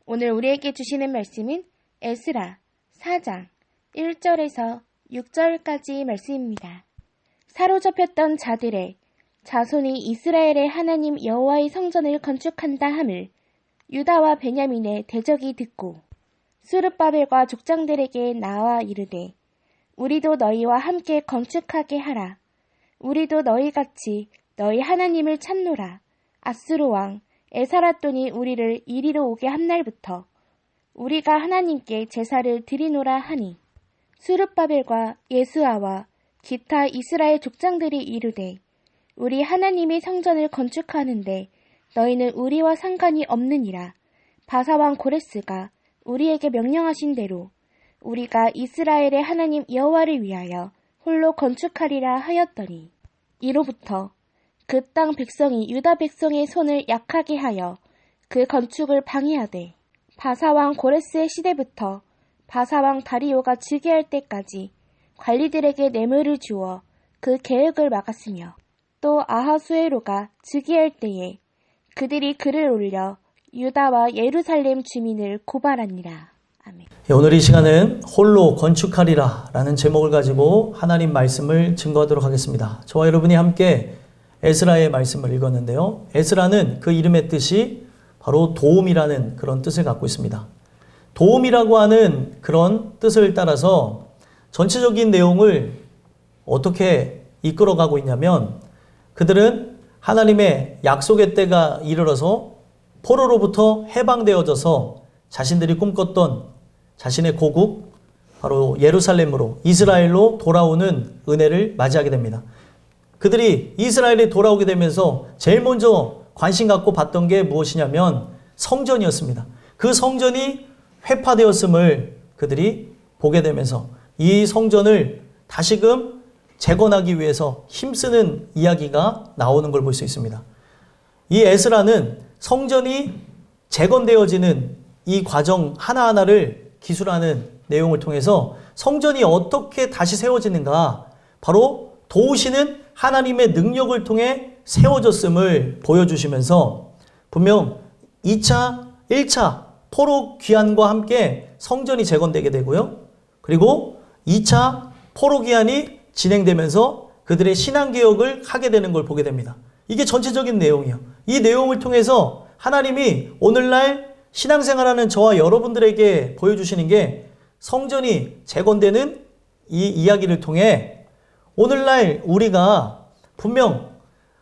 오늘 우리에게 주시는 말씀은 에스라 4장 1절에서 6절까지 말씀입니다. 사로잡혔던 자들의 자손이 이스라엘의 하나님 여호와의 성전을 건축한다 함을 유다와 베냐민의 대적이 듣고 스룹바벨과 족장들에게 나와 이르되 우리도 너희와 함께 건축하게 하라. 우리도 너희같이 너희 하나님을 찾노라. 아수르 왕 에사라돈이 우리를 이리로 오게 한 날부터 우리가 하나님께 제사를 드리노라 하니 스룹바벨과 예스아와 기타 이스라엘 족장들이 이르되 우리 하나님의 성전을 건축하는데 너희는 우리와 상관이 없느니라. 바사왕 고레스가 우리에게 명령하신 대로 우리가 이스라엘의 하나님 여호와를 위하여 홀로 건축하리라 하였더니 이로부터 그 땅 백성이 유다 백성의 손을 약하게 하여 그 건축을 방해하되 바사왕 고레스의 시대부터 바사왕 다리오가 즉위할 때까지 관리들에게 뇌물을 주어 그 계획을 막았으며 또 아하수에로가 즉위할 때에 그들이 글을 올려 유다와 예루살렘 주민을 고발하니라. 아멘. 오늘 이 시간은 홀로 건축하리라 라는 제목을 가지고 하나님 말씀을 증거하도록 하겠습니다. 저와 여러분이 함께 에스라의 말씀을 읽었는데요. 에스라는 그 이름의 뜻이 바로 도움이라는 그런 뜻을 갖고 있습니다. 도움이라고 하는 그런 뜻을 따라서 전체적인 내용을 어떻게 이끌어가고 있냐면 그들은 하나님의 약속의 때가 이르러서 포로로부터 해방되어져서 자신들이 꿈꿨던 자신의 고국 바로 예루살렘으로 이스라엘로 돌아오는 은혜를 맞이하게 됩니다. 그들이 이스라엘에 돌아오게 되면서 제일 먼저 관심 갖고 봤던 게 무엇이냐면 성전이었습니다. 그 성전이 회파되었음을 그들이 보게 되면서 이 성전을 다시금 재건하기 위해서 힘쓰는 이야기가 나오는 걸 볼 수 있습니다. 이 에스라는 성전이 재건되어지는 이 과정 하나하나를 기술하는 내용을 통해서 성전이 어떻게 다시 세워지는가, 바로 도우시는 하나님의 능력을 통해 세워졌음을 보여주시면서 분명 2차, 1차 포로 귀환과 함께 성전이 재건되게 되고요. 그리고 2차 포로 귀환이 진행되면서 그들의 신앙개혁을 하게 되는 걸 보게 됩니다. 이게 전체적인 내용이에요. 이 내용을 통해서 하나님이 오늘날 신앙생활하는 저와 여러분들에게 보여주시는 게 성전이 재건되는 이 이야기를 통해 오늘날 우리가 분명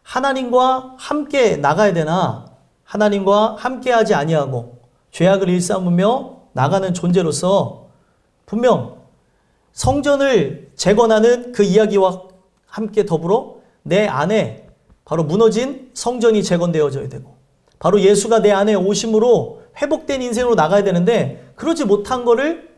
하나님과 함께 나가야 되나 하나님과 함께하지 아니하고 죄악을 일삼으며 나가는 존재로서 분명 성전을 재건하는 그 이야기와 함께 더불어 내 안에 바로 무너진 성전이 재건되어져야 되고 바로 예수가 내 안에 오심으로 회복된 인생으로 나가야 되는데 그러지 못한 거를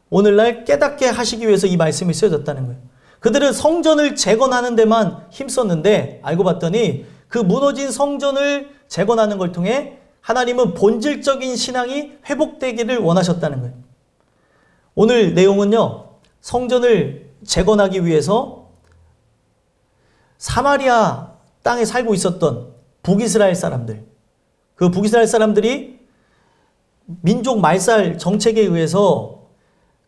오늘날 깨닫게 하시기 위해서 이 말씀이 쓰여졌다는 거예요. 그들은 성전을 재건하는 데만 힘썼는데 알고 봤더니 그 무너진 성전을 재건하는 걸 통해 하나님은 본질적인 신앙이 회복되기를 원하셨다는 거예요. 오늘 내용은요, 성전을 재건하기 위해서 사마리아 땅에 살고 있었던 북이스라엘 사람들, 그 북이스라엘 사람들이 민족 말살 정책에 의해서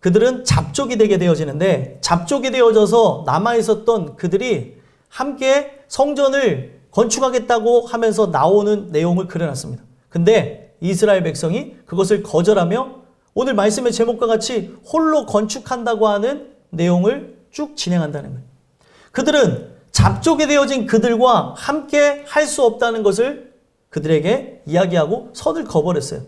그들은 잡족이 되게 되어지는데 잡족이 되어져서 남아있었던 그들이 함께 성전을 건축하겠다고 하면서 나오는 내용을 그려놨습니다. 근데 이스라엘 백성이 그것을 거절하며 오늘 말씀의 제목과 같이 홀로 건축한다고 하는 내용을 쭉 진행한다는 거예요. 그들은 잡족이 되어진 그들과 함께 할 수 없다는 것을 그들에게 이야기하고 선을 그어버렸어요.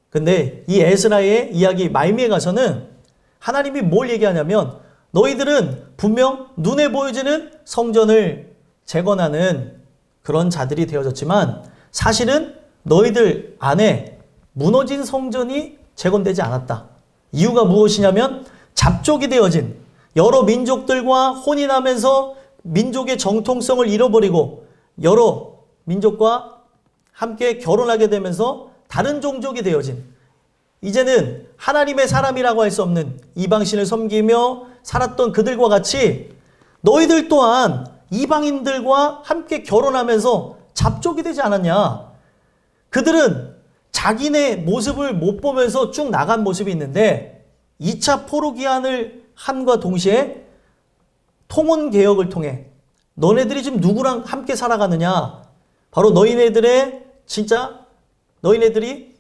근데 이 에스라의 이야기 말미에 가서는 하나님이 뭘 얘기하냐면 너희들은 분명 눈에 보여지는 성전을 재건하는 그런 자들이 되어졌지만 사실은 너희들 안에 무너진 성전이 재건되지 않았다. 이유가 무엇이냐면 잡족이 되어진 여러 민족들과 혼인하면서 민족의 정통성을 잃어버리고 여러 민족과 함께 결혼하게 되면서 다른 종족이 되어진 이제는 하나님의 사람이라고 할 수 없는 이방신을 섬기며 살았던 그들과 같이 너희들 또한 이방인들과 함께 결혼하면서 잡족이 되지 않았냐. 그들은 자기네 모습을 못 보면서 쭉 나간 모습이 있는데 2차 포로기한을 함과 동시에 통혼개혁을 통해 너네들이 지금 누구랑 함께 살아가느냐? 바로 너희네들이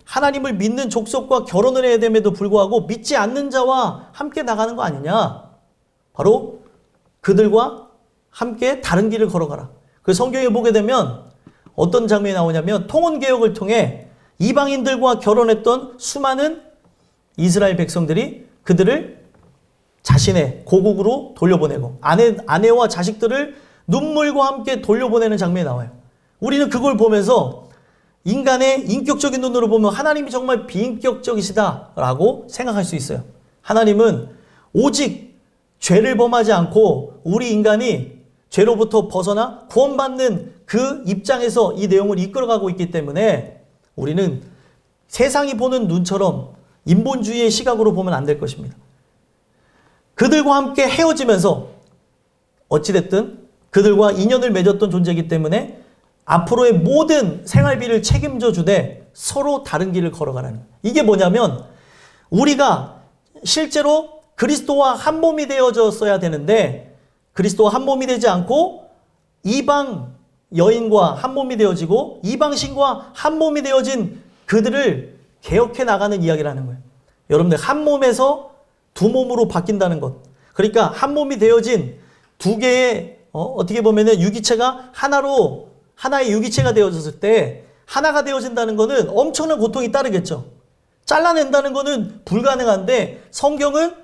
하나님을 믿는 족속과 결혼을 해야 됨에도 불구하고 믿지 않는 자와 함께 나가는 거 아니냐? 바로 그들과 함께 다른 길을 걸어가라. 그 성경에 보게 되면 어떤 장면이 나오냐면 통혼개혁을 통해 이방인들과 결혼했던 수많은 이스라엘 백성들이 그들을 자신의 고국으로 돌려보내고 아내와 자식들을 눈물과 함께 돌려보내는 장면이 나와요. 우리는 그걸 보면서 인간의 인격적인 눈으로 보면 하나님이 정말 비인격적이시다라고 생각할 수 있어요. 하나님은 오직 죄를 범하지 않고 우리 인간이 죄로부터 벗어나 구원받는 그 입장에서 이 내용을 이끌어가고 있기 때문에 우리는 세상이 보는 눈처럼 인본주의의 시각으로 보면 안 될 것입니다. 그들과 함께 헤어지면서 어찌됐든 그들과 인연을 맺었던 존재이기 때문에 앞으로의 모든 생활비를 책임져 주되 서로 다른 길을 걸어가라는 거예요. 이게 뭐냐면 우리가 실제로 그리스도와 한 몸이 되어졌어야 되는데 그리스도와 한 몸이 되지 않고 이방 여인과 한 몸이 되어지고 이방신과 한 몸이 되어진 그들을 개혁해 나가는 이야기를 하는 거예요. 여러분들 한 몸에서 두 몸으로 바뀐다는 것. 그러니까 한 몸이 되어진 두 개의 어떻게 보면은 유기체가 하나의 유기체가 되어졌을 때 하나가 되어진다는 것은 엄청난 고통이 따르겠죠. 잘라낸다는 것은 불가능한데 성경은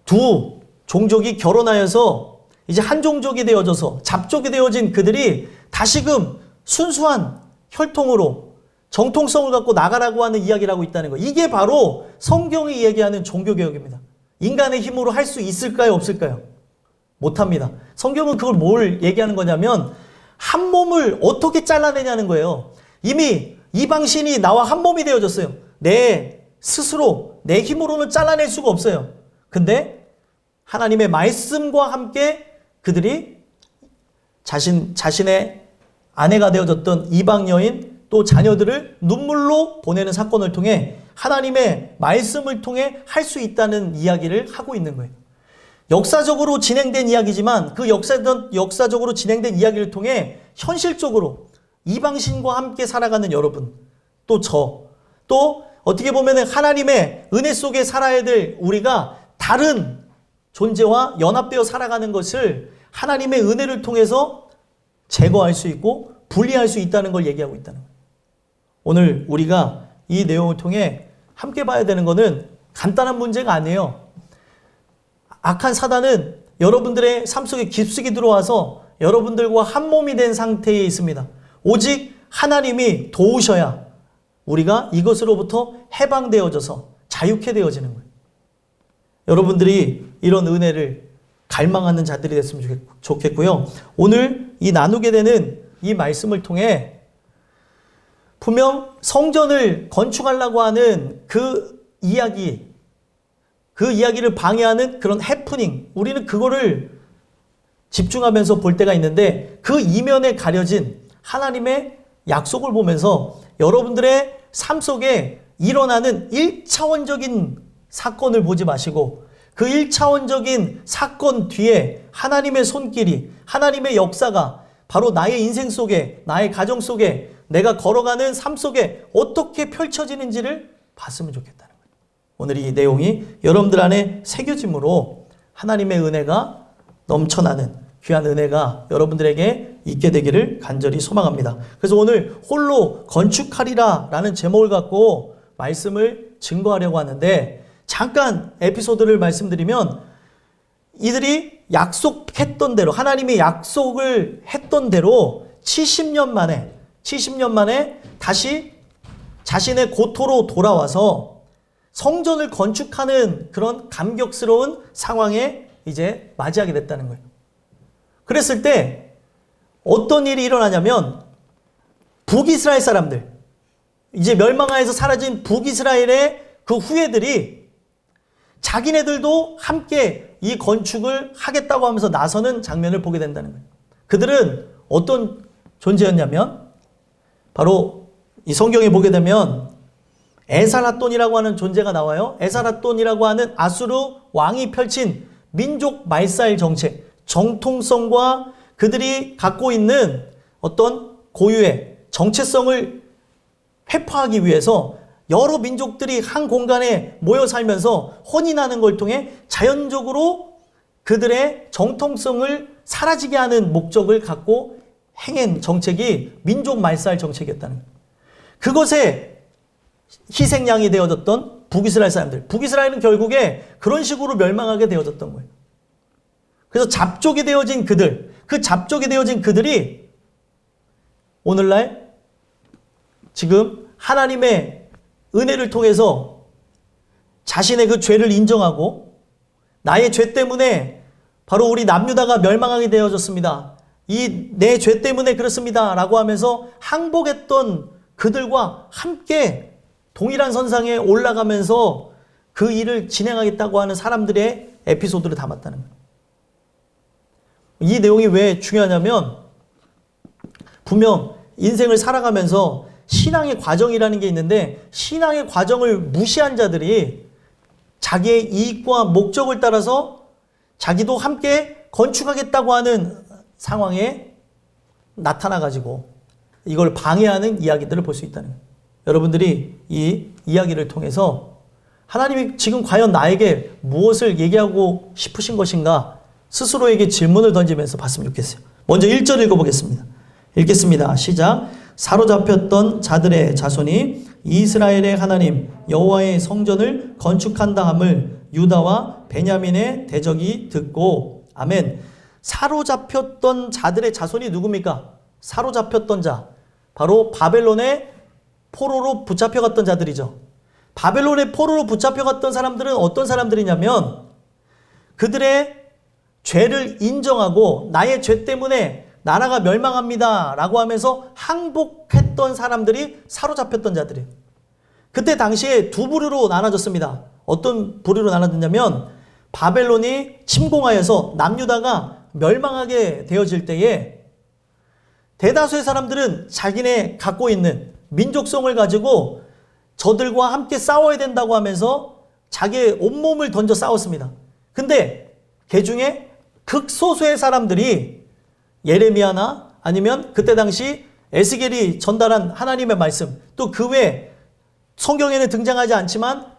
두 종족이 결혼하여서 이제 한 종족이 되어져서 잡족이 되어진 그들이 다시금 순수한 혈통으로 정통성을 갖고 나가라고 하는 이야기를 하고 있다는 거예요. 이게 바로 성경이 얘기하는 종교개혁입니다. 인간의 힘으로 할 수 있을까요? 없을까요? 못합니다. 성경은 그걸 뭘 얘기하는 거냐면 한 몸을 어떻게 잘라내냐는 거예요. 이미 이방신이 나와 한 몸이 되어졌어요. 내 스스로 내 힘으로는 잘라낼 수가 없어요. 근데 하나님의 말씀과 함께 그들이 자신의 아내가 되어졌던 이방 여인 또 자녀들을 눈물로 보내는 사건을 통해 하나님의 말씀을 통해 할 수 있다는 이야기를 하고 있는 거예요. 역사적으로 진행된 이야기지만 그 역사적으로 진행된 이야기를 통해 현실적으로 이방신과 함께 살아가는 여러분, 또 또 어떻게 보면 하나님의 은혜 속에 살아야 될 우리가 다른 존재와 연합되어 살아가는 것을 하나님의 은혜를 통해서 제거할 수 있고 분리할 수 있다는 걸 얘기하고 있다는 거예요. 오늘 우리가 이 내용을 통해 함께 봐야 되는 것은 간단한 문제가 아니에요. 악한 사단은 여러분들의 삶 속에 깊숙이 들어와서 여러분들과 한 몸이 된 상태에 있습니다. 오직 하나님이 도우셔야 우리가 이것으로부터 해방되어져서 자유케 되어지는 거예요. 여러분들이 이런 은혜를 갈망하는 자들이 됐으면 좋겠고요. 오늘 이 나누게 되는 이 말씀을 통해 분명 성전을 건축하려고 하는 그 이야기를 방해하는 그런 해프닝, 우리는 그거를 집중하면서 볼 때가 있는데 그 이면에 가려진 하나님의 약속을 보면서 여러분들의 삶 속에 일어나는 1차원적인 사건을 보지 마시고 그 1차원적인 사건 뒤에 하나님의 손길이, 하나님의 역사가 바로 나의 인생 속에, 나의 가정 속에, 내가 걸어가는 삶 속에 어떻게 펼쳐지는지를 봤으면 좋겠다는 거예요. 오늘 이 내용이 여러분들 안에 새겨짐으로 하나님의 은혜가 넘쳐나는 귀한 은혜가 여러분들에게 있게 되기를 간절히 소망합니다. 그래서 오늘 홀로 건축하리라 라는 제목을 갖고 말씀을 증거하려고 하는데 잠깐 에피소드를 말씀드리면 이들이 약속했던 대로 하나님이 약속을 했던 대로 70년 만에 다시 자신의 고토로 돌아와서 성전을 건축하는 그런 감격스러운 상황에 이제 맞이하게 됐다는 거예요. 그랬을 때 어떤 일이 일어나냐면 북이스라엘 사람들, 이제 멸망하여서 사라진 북이스라엘의 그 후예들이 자기네들도 함께 이 건축을 하겠다고 하면서 나서는 장면을 보게 된다는 거예요. 그들은 어떤 존재였냐면 바로 이 성경에 보게 되면 에사라돈이라고 하는 존재가 나와요. 에사라돈이라고 하는 아수르 왕이 펼친 민족 말살 정책, 정통성과 그들이 갖고 있는 어떤 고유의 정체성을 회파하기 위해서 여러 민족들이 한 공간에 모여 살면서 혼인하는 걸 통해 자연적으로 그들의 정통성을 사라지게 하는 목적을 갖고 행한 정책이 민족 말살 정책이었다는 거예요. 그것에 희생양이 되어졌던 북이스라엘 사람들. 북이스라엘은 결국에 그런 식으로 멸망하게 되어졌던 거예요. 그래서 잡족이 되어진 그들, 그 잡족이 되어진 그들이 오늘날 지금 하나님의 은혜를 통해서 자신의 그 죄를 인정하고 나의 죄 때문에 바로 우리 남유다가 멸망하게 되어졌습니다. 이 내 죄 때문에 그렇습니다. 라고 하면서 항복했던 그들과 함께 동일한 선상에 올라가면서 그 일을 진행하겠다고 하는 사람들의 에피소드를 담았다는 거예요. 이 내용이 왜 중요하냐면 분명 인생을 살아가면서 신앙의 과정이라는 게 있는데 신앙의 과정을 무시한 자들이 자기의 이익과 목적을 따라서 자기도 함께 건축하겠다고 하는 상황에 나타나가지고 이걸 방해하는 이야기들을 볼 수 있다는 거예요. 여러분들이 이 이야기를 통해서 하나님이 지금 과연 나에게 무엇을 얘기하고 싶으신 것인가 스스로에게 질문을 던지면서 봤으면 좋겠어요. 먼저 1절 읽어보겠습니다. 읽겠습니다. 시작. 사로잡혔던 자들의 자손이 이스라엘의 하나님 여호와의 성전을 건축한다 함을 유다와 베냐민의 대적이 듣고 아멘. 사로잡혔던 자들의 자손이 누굽니까? 사로잡혔던 자 바로 바벨론의 포로로 붙잡혀갔던 자들이죠. 바벨론의 포로로 붙잡혀갔던 사람들은 어떤 사람들이냐면 그들의 죄를 인정하고 나의 죄 때문에 나라가 멸망합니다 라고 하면서 항복했던 사람들이 사로잡혔던 자들이에요. 그때 당시에 두 부류로 나눠졌습니다. 어떤 부류로 나눠졌냐면 바벨론이 침공하여서 남유다가 멸망하게 되어질 때에 대다수의 사람들은 자기네 갖고 있는 민족성을 가지고 저들과 함께 싸워야 된다고 하면서 자기의 온몸을 던져 싸웠습니다. 근데 그 중에 극소수의 사람들이 예레미야나 아니면 그때 당시 에스겔이 전달한 하나님의 말씀 또 그 외에 성경에는 등장하지 않지만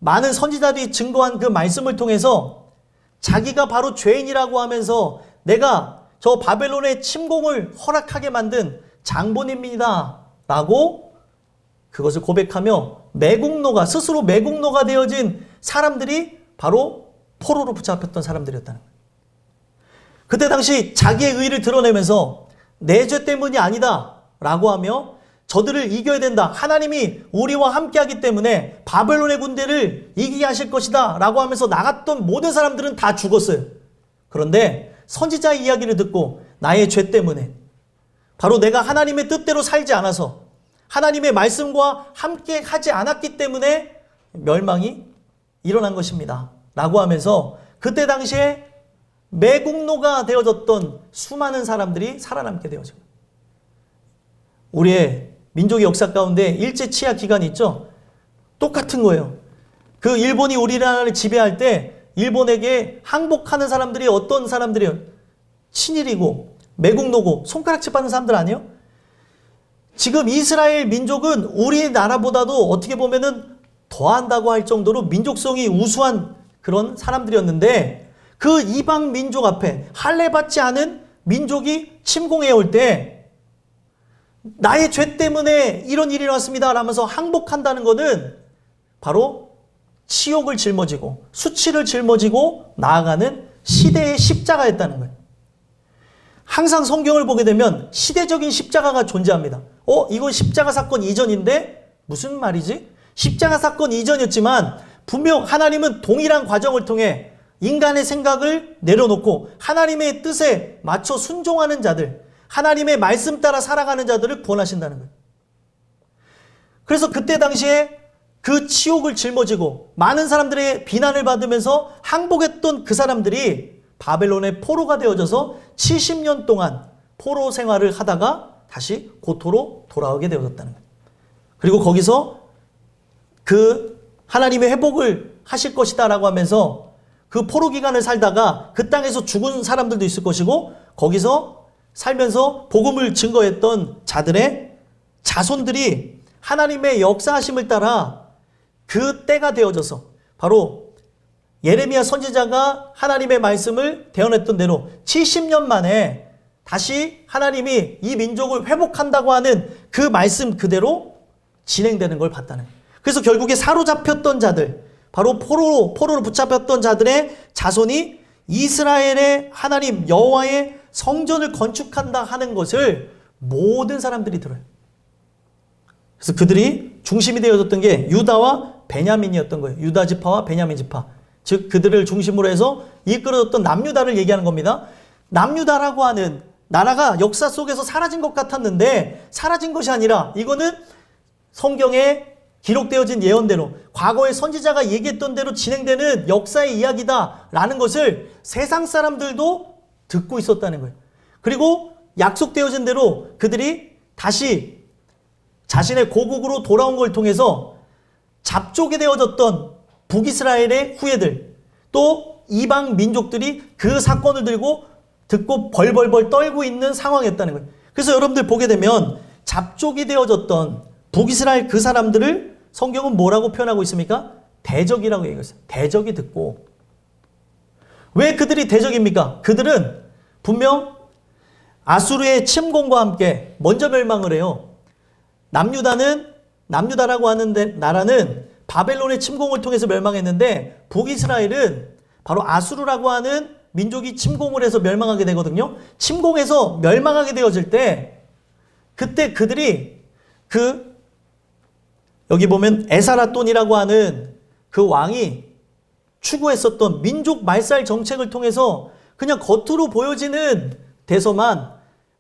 많은 선지자들이 증거한 그 말씀을 통해서 자기가 바로 죄인이라고 하면서 내가 저 바벨론의 침공을 허락하게 만든 장본입니다 라고 그것을 고백하며 매국노가 스스로 매국노가 되어진 사람들이 바로 포로로 붙잡혔던 사람들이었다는 거예요. 그때 당시 자기의 의의를 드러내면서 내 죄 때문이 아니다 라고 하며 저들을 이겨야 된다. 하나님이 우리와 함께하기 때문에 바벨론의 군대를 이기게 하실 것이다 라고 하면서 나갔던 모든 사람들은 다 죽었어요. 그런데 선지자의 이야기를 듣고 나의 죄 때문에 바로 내가 하나님의 뜻대로 살지 않아서 하나님의 말씀과 함께 하지 않았기 때문에 멸망이 일어난 것입니다 라고 하면서 그때 당시에 매국노가 되어졌던 수많은 사람들이 살아남게 되어져요. 우리의 민족의 역사 가운데 일제 치하 기간이 있죠. 똑같은 거예요. 그 일본이 우리나라를 지배할 때 일본에게 항복하는 사람들이 어떤 사람들이에요? 친일이고 매국노고 손가락질 받는 사람들 아니에요? 지금 이스라엘 민족은 우리나라보다도 어떻게 보면은 더한다고 할 정도로 민족성이 우수한 그런 사람들이었는데 그 이방 민족 앞에 할례받지 않은 민족이 침공해 올 때 나의 죄 때문에 이런 일이 일어났습니다 라면서 항복한다는 것은 바로 치욕을 짊어지고 수치를 짊어지고 나아가는 시대의 십자가였다는 거예요. 항상 성경을 보게 되면 시대적인 십자가가 존재합니다. 이건 십자가 사건 이전인데 무슨 말이지? 십자가 사건 이전이었지만 분명 하나님은 동일한 과정을 통해 인간의 생각을 내려놓고 하나님의 뜻에 맞춰 순종하는 자들, 하나님의 말씀 따라 살아가는 자들을 구원하신다는 거예요. 그래서 그때 당시에 그 치욕을 짊어지고 많은 사람들의 비난을 받으면서 항복했던 그 사람들이 바벨론의 포로가 되어져서 70년 동안 포로 생활을 하다가 다시 고토로 돌아오게 되어졌다는 거예요. 그리고 거기서 그 하나님의 회복을 하실 것이다 라고 하면서 그 포로 기간을 살다가 그 땅에서 죽은 사람들도 있을 것이고 거기서 살면서 복음을 증거했던 자들의 자손들이 하나님의 역사하심을 따라 그 때가 되어져서 바로 예레미야 선지자가 하나님의 말씀을 대언했던 대로 70년 만에 다시 하나님이 이 민족을 회복한다고 하는 그 말씀 그대로 진행되는 걸 봤다는 거예요. 그래서 결국에 사로잡혔던 자들, 바로 포로로 붙잡혔던 자들의 자손이 이스라엘의 하나님 여호와의 성전을 건축한다 하는 것을 모든 사람들이 들어요. 그래서 그들이 중심이 되어졌던 게 유다와 베냐민이었던 거예요. 유다 지파와 베냐민 지파. 즉 그들을 중심으로 해서 이끌어졌던 남유다를 얘기하는 겁니다. 남유다라고 하는 나라가 역사 속에서 사라진 것 같았는데 사라진 것이 아니라 이거는 성경에 기록되어진 예언대로 과거의 선지자가 얘기했던 대로 진행되는 역사의 이야기다라는 것을 세상 사람들도 듣고 있었다는 거예요. 그리고 약속되어진 대로 그들이 다시 자신의 고국으로 돌아온 걸 통해서 잡족이 되어졌던 북이스라엘의 후예들 또 이방 민족들이 그 사건을 듣고 벌벌벌 떨고 있는 상황이었다는 거예요. 그래서 여러분들 보게 되면 잡족이 되어졌던 북이스라엘 그 사람들을 성경은 뭐라고 표현하고 있습니까? 대적이라고 얘기했어요. 대적이 듣고. 왜 그들이 대적입니까? 그들은 분명 아수르의 침공과 함께 먼저 멸망을 해요. 남유다라고 하는 나라는 바벨론의 침공을 통해서 멸망했는데 북이스라엘은 바로 아수르라고 하는 민족이 침공을 해서 멸망하게 되거든요. 침공해서 멸망하게 되어질 때 그때 그들이 여기 보면 에사라돈이라고 하는 그 왕이 추구했었던 민족 말살 정책을 통해서 그냥 겉으로 보여지는 데서만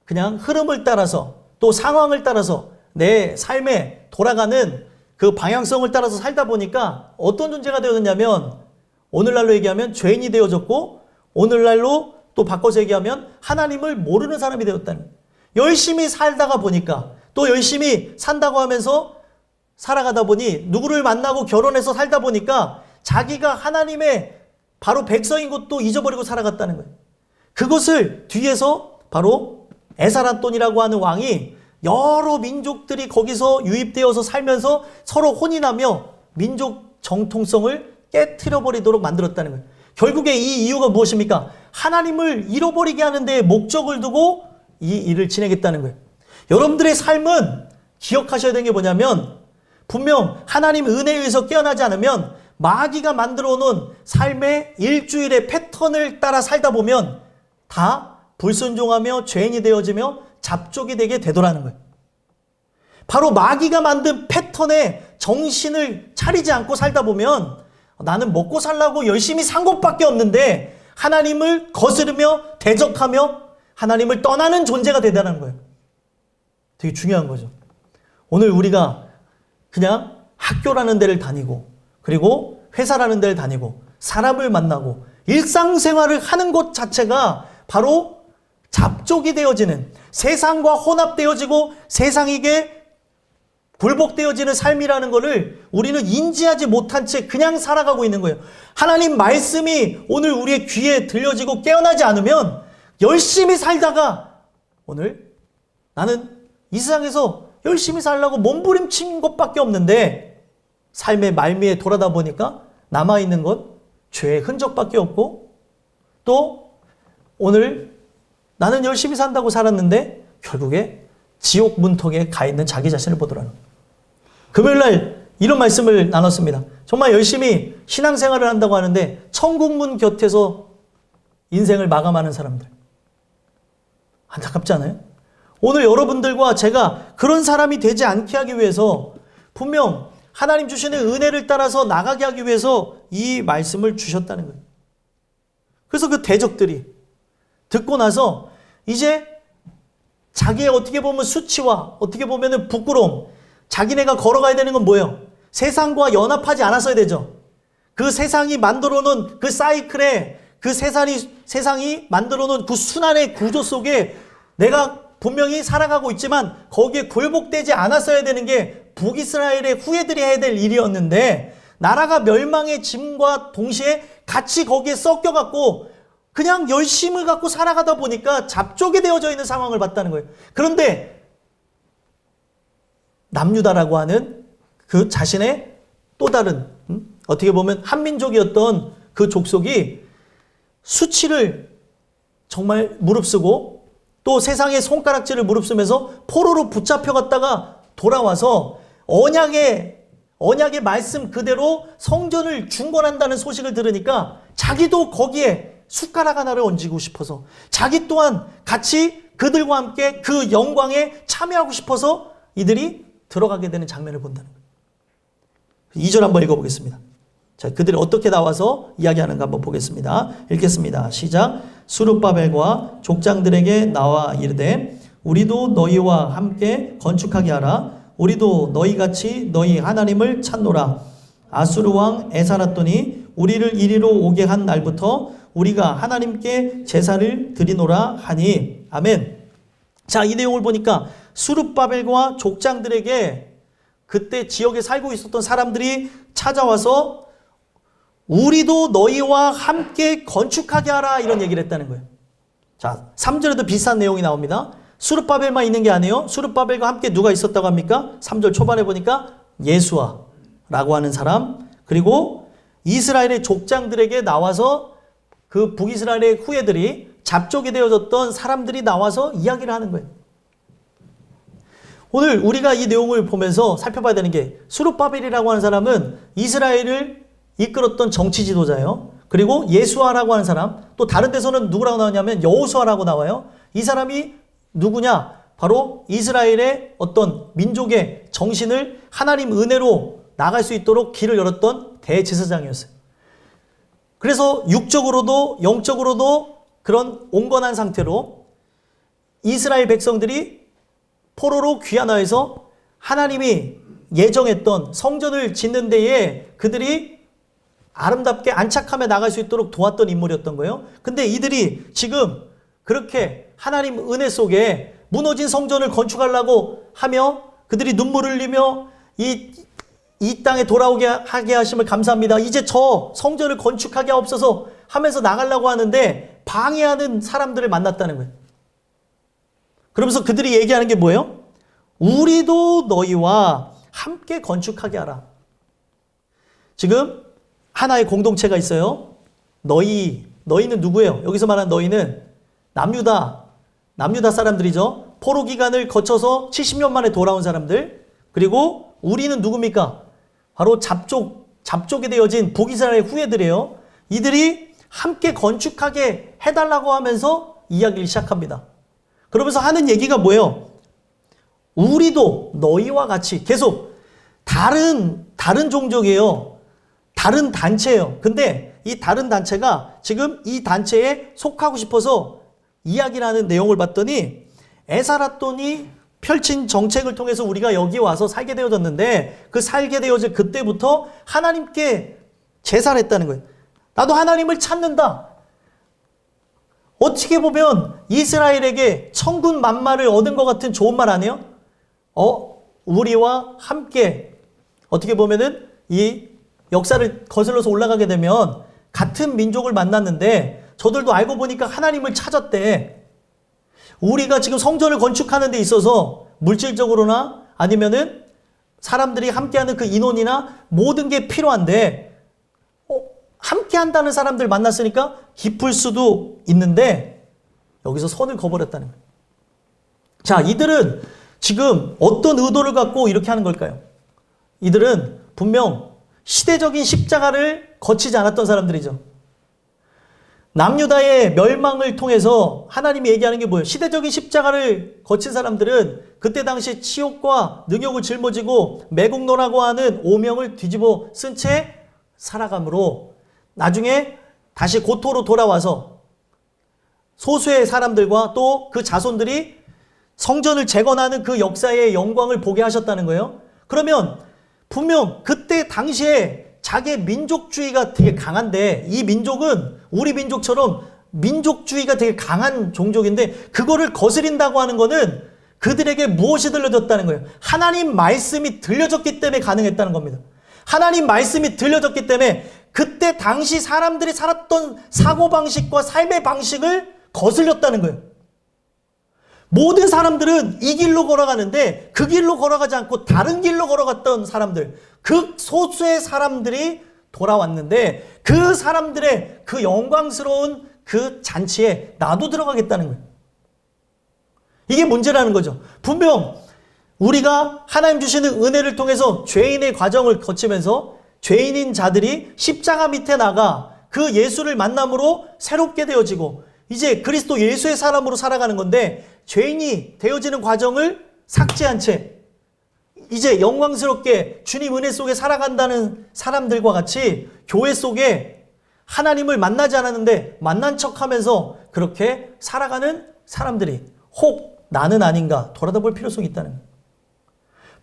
그냥 흐름을 따라서 또 상황을 따라서 내 삶에 돌아가는 그 방향성을 따라서 살다 보니까 어떤 존재가 되어졌냐면 오늘날로 얘기하면 죄인이 되어졌고 오늘날로 또 바꿔서 얘기하면 하나님을 모르는 사람이 되었다는 거예요. 열심히 살다가 보니까 또 열심히 산다고 하면서 살아가다 보니 누구를 만나고 결혼해서 살다 보니까 자기가 하나님의 바로 백성인 것도 잊어버리고 살아갔다는 거예요. 그것을 뒤에서 바로 에사라돈이라고 하는 왕이 여러 민족들이 거기서 유입되어서 살면서 서로 혼인하며 민족 정통성을 깨트려 버리도록 만들었다는 거예요. 결국에 이 이유가 무엇입니까? 하나님을 잃어버리게 하는 데 목적을 두고 이 일을 진행했다는 거예요. 여러분들의 삶은 기억하셔야 되는 게 뭐냐면 분명 하나님 은혜에 의해서 깨어나지 않으면 마귀가 만들어 놓은 삶의 일주일의 패턴을 따라 살다 보면 다 불순종하며 죄인이 되어지며 잡족이 되게 되더라는 거예요. 바로 마귀가 만든 패턴에 정신을 차리지 않고 살다 보면 나는 먹고 살라고 열심히 산 것밖에 없는데 하나님을 거스르며 대적하며 하나님을 떠나는 존재가 되다는 거예요. 되게 중요한 거죠. 오늘 우리가 그냥 학교라는 데를 다니고 그리고 회사라는 데를 다니고 사람을 만나고 일상생활을 하는 것 자체가 바로 잡족이 되어지는 세상과 혼합되어지고 세상에게 굴복되어지는 삶이라는 것을 우리는 인지하지 못한 채 그냥 살아가고 있는 거예요. 하나님 말씀이 오늘 우리의 귀에 들려지고 깨어나지 않으면 열심히 살다가 오늘 나는 이 세상에서 열심히 살려고 몸부림친 것밖에 없는데 삶의 말미에 돌아다 보니까 남아있는 건 죄의 흔적밖에 없고 또 오늘 나는 열심히 산다고 살았는데 결국에 지옥 문턱에 가 있는 자기 자신을 보더라는 거예요. 금요일날 이런 말씀을 나눴습니다. 정말 열심히 신앙생활을 한다고 하는데 천국문 곁에서 인생을 마감하는 사람들. 안타깝지 않아요? 오늘 여러분들과 제가 그런 사람이 되지 않게 하기 위해서 분명 하나님 주시는 은혜를 따라서 나가게 하기 위해서 이 말씀을 주셨다는 거예요. 그래서 그 대적들이 듣고 나서 이제 자기의 어떻게 보면 수치와 어떻게 보면 부끄러움, 자기네가 걸어가야 되는 건 뭐예요? 세상과 연합하지 않았어야 되죠. 그 세상이 만들어 놓은 그 사이클에 그 세상이 만들어 놓은 그 순환의 구조 속에 내가 분명히 살아가고 있지만 거기에 굴복되지 않았어야 되는 게 북이스라엘의 후예들이 해야 될 일이었는데 나라가 멸망의 짐과 동시에 같이 거기에 섞여갖고 그냥 열심을 갖고 살아가다 보니까 잡족이 되어져 있는 상황을 봤다는 거예요. 그런데 남유다라고 하는 그 자신의 또 다른 어떻게 보면 한민족이었던 그 족속이 수치를 정말 무릅쓰고 또 세상의 손가락질을 무릅쓰면서 포로로 붙잡혀갔다가 돌아와서 언약의 말씀 그대로 성전을 중건한다는 소식을 들으니까 자기도 거기에 숟가락 하나를 얹고 싶어서 자기 또한 같이 그들과 함께 그 영광에 참여하고 싶어서 이들이 들어가게 되는 장면을 본다는 거예요. 2절 한번 읽어보겠습니다. 자, 그들이 어떻게 나와서 이야기하는가 한번 보겠습니다. 읽겠습니다. 시작. 스룹바벨과 족장들에게 나와 이르되 우리도 너희와 함께 건축하게 하라. 우리도 너희같이 너희 하나님을 찾노라. 아수르 왕 에사라돈이 우리를 이리로 오게 한 날부터 우리가 하나님께 제사를 드리노라 하니. 아멘. 자, 이 내용을 보니까 스룹바벨과 족장들에게 그때 지역에 살고 있었던 사람들이 찾아와서 우리도 너희와 함께 건축하게 하라 이런 얘기를 했다는 거예요. 자, 3절에도 비슷한 내용이 나옵니다. 스룹바벨만 있는 게 아니에요. 스룹바벨과 함께 누가 있었다고 합니까? 3절 초반에 보니까 예수아라고 하는 사람, 그리고 이스라엘의 족장들에게 나와서 그 북이스라엘의 후예들이 잡족이 되어졌던 사람들이 나와서 이야기를 하는 거예요. 오늘 우리가 이 내용을 보면서 살펴봐야 되는 게 스룹바벨이라고 하는 사람은 이스라엘을 이끌었던 정치 지도자예요. 그리고 예수아라고 하는 사람, 또 다른 데서는 누구라고 나오냐면 여호수아라고 나와요. 이 사람이 누구냐? 바로 이스라엘의 어떤 민족의 정신을 하나님 은혜로 나갈 수 있도록 길을 열었던 대제사장이었어요. 그래서 육적으로도 영적으로도 그런 온건한 상태로 이스라엘 백성들이 포로로 귀환하여서 하나님이 예정했던 성전을 짓는 데에 그들이 아름답게 안착하며 나갈 수 있도록 도왔던 인물이었던 거예요. 근데 이들이 지금 그렇게 하나님 은혜 속에 무너진 성전을 건축하려고 하며 그들이 눈물을 흘리며 이 땅에 돌아오게 하게 하심을 감사합니다. 이제 저 성전을 건축하게 하옵소서 하면서 나가려고 하는데 방해하는 사람들을 만났다는 거예요. 그러면서 그들이 얘기하는 게 뭐예요? 우리도 너희와 함께 건축하게 하라. 지금 하나의 공동체가 있어요. 너희는 누구예요? 여기서 말하는 너희는 남유다 사람들이죠. 포로 기간을 거쳐서 70년 만에 돌아온 사람들. 그리고 우리는 누굽니까? 바로 잡족이 되어진 북이스라엘 후예들이에요. 이들이 함께 건축하게 해달라고 하면서 이야기를 시작합니다. 그러면서 하는 얘기가 뭐예요? 우리도 너희와 같이 계속 다른 종족이에요. 다른 단체예요. 근데 이 다른 단체가 지금 이 단체에 속하고 싶어서 이야기를 하는 내용을 봤더니 에사라돈이 펼친 정책을 통해서 우리가 여기 와서 살게 되어졌는데 그 살게 되어질 그때부터 하나님께 제사를 했다는 거예요. 나도 하나님을 찾는다. 어떻게 보면 이스라엘에게 천군 만마를 얻은 것 같은 좋은 말 아니에요? 우리와 함께 어떻게 보면은 이 역사를 거슬러서 올라가게 되면 같은 민족을 만났는데 저들도 알고 보니까 하나님을 찾았대. 우리가 지금 성전을 건축하는 데 있어서 물질적으로나 아니면은 사람들이 함께하는 그 인원이나 모든 게 필요한데 함께 한다는 사람들 만났으니까 기쁠 수도 있는데 여기서 선을 그어버렸다는 거예요. 자, 이들은 지금 어떤 의도를 갖고 이렇게 하는 걸까요? 이들은 분명 시대적인 십자가를 거치지 않았던 사람들이죠. 남유다의 멸망을 통해서 하나님이 얘기하는 게 뭐예요? 시대적인 십자가를 거친 사람들은 그때 당시 치욕과 능욕을 짊어지고 매국노라고 하는 오명을 뒤집어 쓴 채 살아감으로 나중에 다시 고토로 돌아와서 소수의 사람들과 또 그 자손들이 성전을 재건하는 그 역사의 영광을 보게 하셨다는 거예요. 그러면 분명 그때 당시에 자기의 민족주의가 되게 강한데 이 민족은 우리 민족처럼 민족주의가 되게 강한 종족인데 그거를 거스린다고 하는 거는 그들에게 무엇이 들려졌다는 거예요? 하나님 말씀이 들려졌기 때문에 가능했다는 겁니다. 하나님 말씀이 들려졌기 때문에 그때 당시 사람들이 살았던 사고방식과 삶의 방식을 거슬렸다는 거예요. 모든 사람들은 이 길로 걸어가는데 그 길로 걸어가지 않고 다른 길로 걸어갔던 사람들, 극소수의 사람들이 돌아왔는데 그 사람들의 그 영광스러운 그 잔치에 나도 들어가겠다는 거예요. 이게 문제라는 거죠. 분명 우리가 하나님 주시는 은혜를 통해서 죄인의 과정을 거치면서 죄인인 자들이 십자가 밑에 나가 그 예수를 만남으로 새롭게 되어지고 이제 그리스도 예수의 사람으로 살아가는 건데 죄인이 되어지는 과정을 삭제한 채 이제 영광스럽게 주님 은혜 속에 살아간다는 사람들과 같이 교회 속에 하나님을 만나지 않았는데 만난 척하면서 그렇게 살아가는 사람들이 혹 나는 아닌가 돌아다 볼 필요성이 있다는 거예요.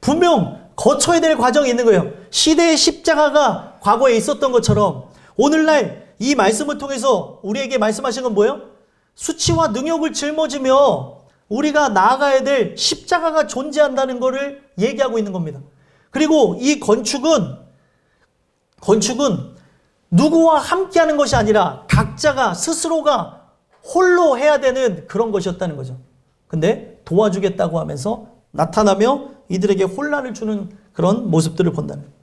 분명 거쳐야 될 과정이 있는 거예요. 시대의 십자가가 과거에 있었던 것처럼 오늘날 이 말씀을 통해서 우리에게 말씀하신 건 뭐예요? 수치와 능욕을 짊어지며 우리가 나아가야 될 십자가가 존재한다는 것을 얘기하고 있는 겁니다. 그리고 이 건축은 누구와 함께하는 것이 아니라 각자가 스스로가 홀로 해야 되는 그런 것이었다는 거죠. 근데 도와주겠다고 하면서 나타나며 이들에게 혼란을 주는 그런 모습들을 본다는 거예요.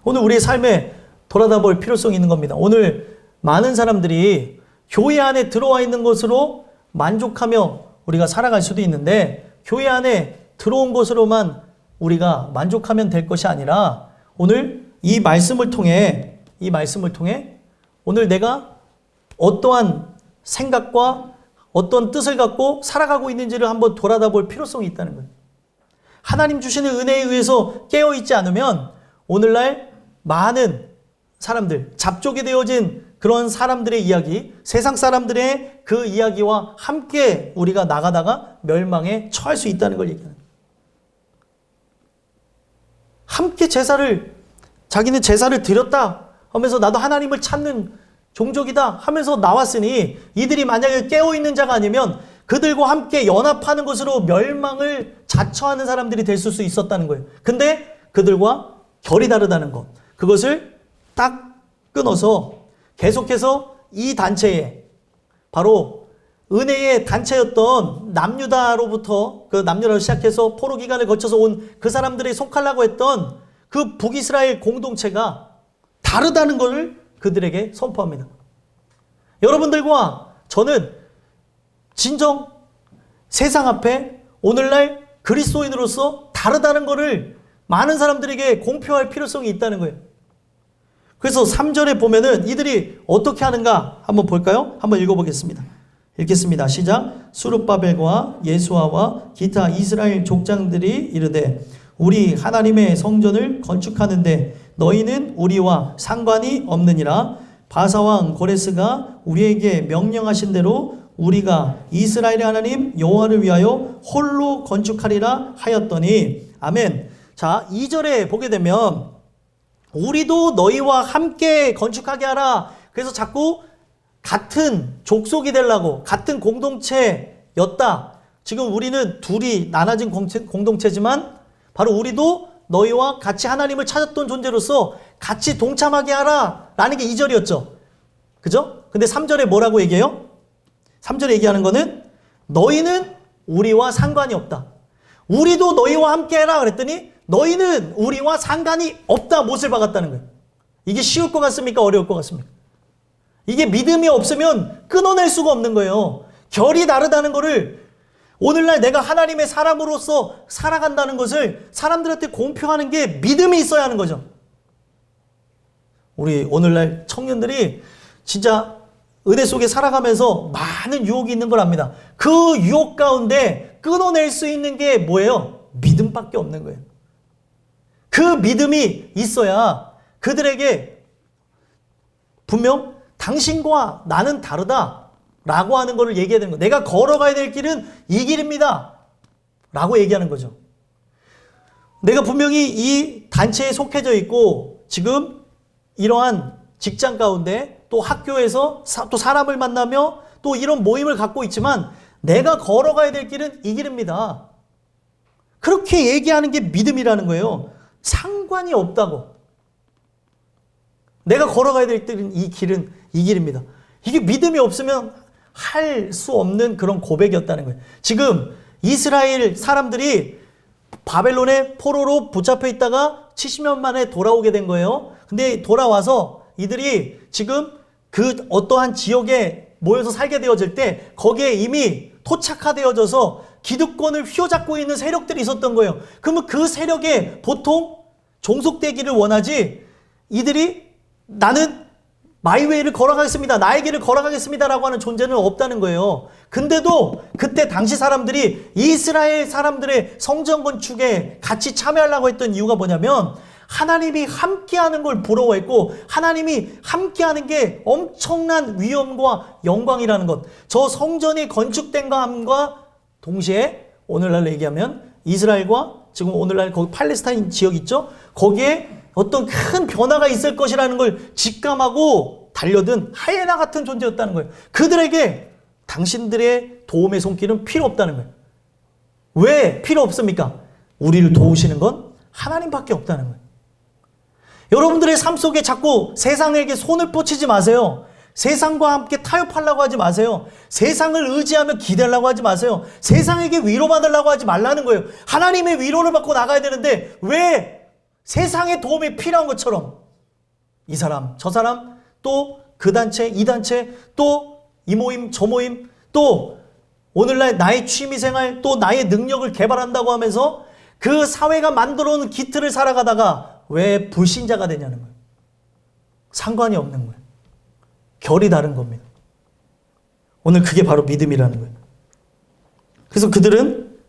오늘 우리의 삶에 돌아다 볼 필요성이 있는 겁니다. 오늘 많은 사람들이 교회 안에 들어와 있는 것으로 만족하며 우리가 살아갈 수도 있는데 교회 안에 들어온 것으로만 우리가 만족하면 될 것이 아니라 오늘 이 말씀을 통해 오늘 내가 어떠한 생각과 어떤 뜻을 갖고 살아가고 있는지를 한번 돌아다 볼 필요성이 있다는 거예요. 하나님 주시는 은혜에 의해서 깨어있지 않으면 오늘날 많은 사람들, 잡족이 되어진 그런 사람들의 이야기, 세상 사람들의 그 이야기와 함께 우리가 나가다가 멸망에 처할 수 있다는 걸 얘기하는 거예요. 함께 자기는 제사를 드렸다 하면서 나도 하나님을 찾는 종족이다 하면서 나왔으니 이들이 만약에 깨어있는 자가 아니면 그들과 함께 연합하는 것으로 멸망을 자처하는 사람들이 될 수 있었다는 거예요. 근데 그들과 결이 다르다는 것, 그것을 딱 끊어서 계속해서 이 단체에 바로 은혜의 단체였던 남유다로부터 그 남유다로 시작해서 포로 기간을 거쳐서 온 그 사람들이 속하려고 했던 그 북이스라엘 공동체가 다르다는 것을 그들에게 선포합니다. 여러분들과 저는 진정 세상 앞에 오늘날 그리스도인으로서 다르다는 것을 많은 사람들에게 공표할 필요성이 있다는 거예요. 그래서 3절에 보면은 이들이 어떻게 하는가 한번 볼까요? 한번 읽어보겠습니다. 읽겠습니다. 시작. 수룹바벨과 예수아와 기타 이스라엘 족장들이 이르되 우리 하나님의 성전을 건축하는데 너희는 우리와 상관이 없느니라. 바사왕 고레스가 우리에게 명령하신 대로 우리가 이스라엘의 하나님 여호와를 위하여 홀로 건축하리라 하였더니 아멘. 자, 2절에 보게 되면 우리도 너희와 함께 건축하게 하라. 그래서 자꾸 같은 족속이 되려고 같은 공동체였다. 지금 우리는 둘이 나눠진 공동체지만 바로 우리도 너희와 같이 하나님을 찾았던 존재로서 같이 동참하게 하라 라는 게 2절이었죠. 그죠? 근데 3절에 뭐라고 얘기해요? 3절에 얘기하는 거는 너희는 우리와 상관이 없다. 우리도 너희와 함께 해라 그랬더니 너희는 우리와 상관이 없다 못을 박았다는 거예요. 이게 쉬울 것 같습니까? 어려울 것 같습니까? 이게 믿음이 없으면 끊어낼 수가 없는 거예요. 결이 다르다는 거를 오늘날 내가 하나님의 사람으로서 살아간다는 것을 사람들한테 공표하는 게 믿음이 있어야 하는 거죠. 우리 오늘날 청년들이 진짜 은혜 속에 살아가면서 많은 유혹이 있는 걸 압니다. 그 유혹 가운데 끊어낼 수 있는 게 뭐예요? 믿음밖에 없는 거예요. 그 믿음이 있어야 그들에게 분명 당신과 나는 다르다 라고 하는 것을 얘기해야 되는 거예요. 내가 걸어가야 될 길은 이 길입니다 라고 얘기하는 거죠. 내가 분명히 이 단체에 속해져 있고 지금 이러한 직장 가운데 또 학교에서 또 사람을 만나며 또 이런 모임을 갖고 있지만 내가 걸어가야 될 길은 이 길입니다. 그렇게 얘기하는 게 믿음이라는 거예요. 상관이 없다고. 내가 걸어가야 될 길은 이 길입니다. 이게 믿음이 없으면 할 수 없는 그런 고백이었다는 거예요. 지금 이스라엘 사람들이 바벨론의 포로로 붙잡혀 있다가 70년 만에 돌아오게 된 거예요. 근데 돌아와서 이들이 지금 그 어떠한 지역에 모여서 살게 되어질 때 거기에 이미 토착화되어져서 기득권을 휘어잡고 있는 세력들이 있었던 거예요. 그러면 그 세력에 보통 종속되기를 원하지, 이들이 나는 마이웨이를 걸어가겠습니다, 나의 길을 걸어가겠습니다 라고 하는 존재는 없다는 거예요. 근데도 그때 당시 사람들이 이스라엘 사람들의 성전 건축에 같이 참여하려고 했던 이유가 뭐냐면 하나님이 함께하는 걸 부러워했고 하나님이 함께하는 게 엄청난 위엄과 영광이라는 것, 저 성전이 건축된 것과 동시에 오늘날 얘기하면 이스라엘과 지금 오늘날 거기 팔레스타인 지역 있죠? 거기에 어떤 큰 변화가 있을 것이라는 걸 직감하고 달려든 하이에나 같은 존재였다는 거예요. 그들에게 당신들의 도움의 손길은 필요 없다는 거예요. 왜 필요 없습니까? 우리를 도우시는 건 하나님밖에 없다는 거예요. 여러분들의 삶 속에 자꾸 세상에게 손을 뻗치지 마세요. 세상과 함께 타협하려고 하지 마세요. 세상을 의지하며 기대하려고 하지 마세요. 세상에게 위로받으려고 하지 말라는 거예요. 하나님의 위로를 받고 나가야 되는데 왜 세상의 도움이 필요한 것처럼 이 사람, 저 사람, 또 그 단체, 이 단체, 또 이 모임, 저 모임, 또 오늘날 나의 취미생활, 또 나의 능력을 개발한다고 하면서 그 사회가 만들어놓은 기틀을 살아가다가 왜 불신자가 되냐는 거예요. 상관이 없는 거예요. 결이 다른 겁니다. 오늘 그게 바로 믿음이라는 거예요. 그래서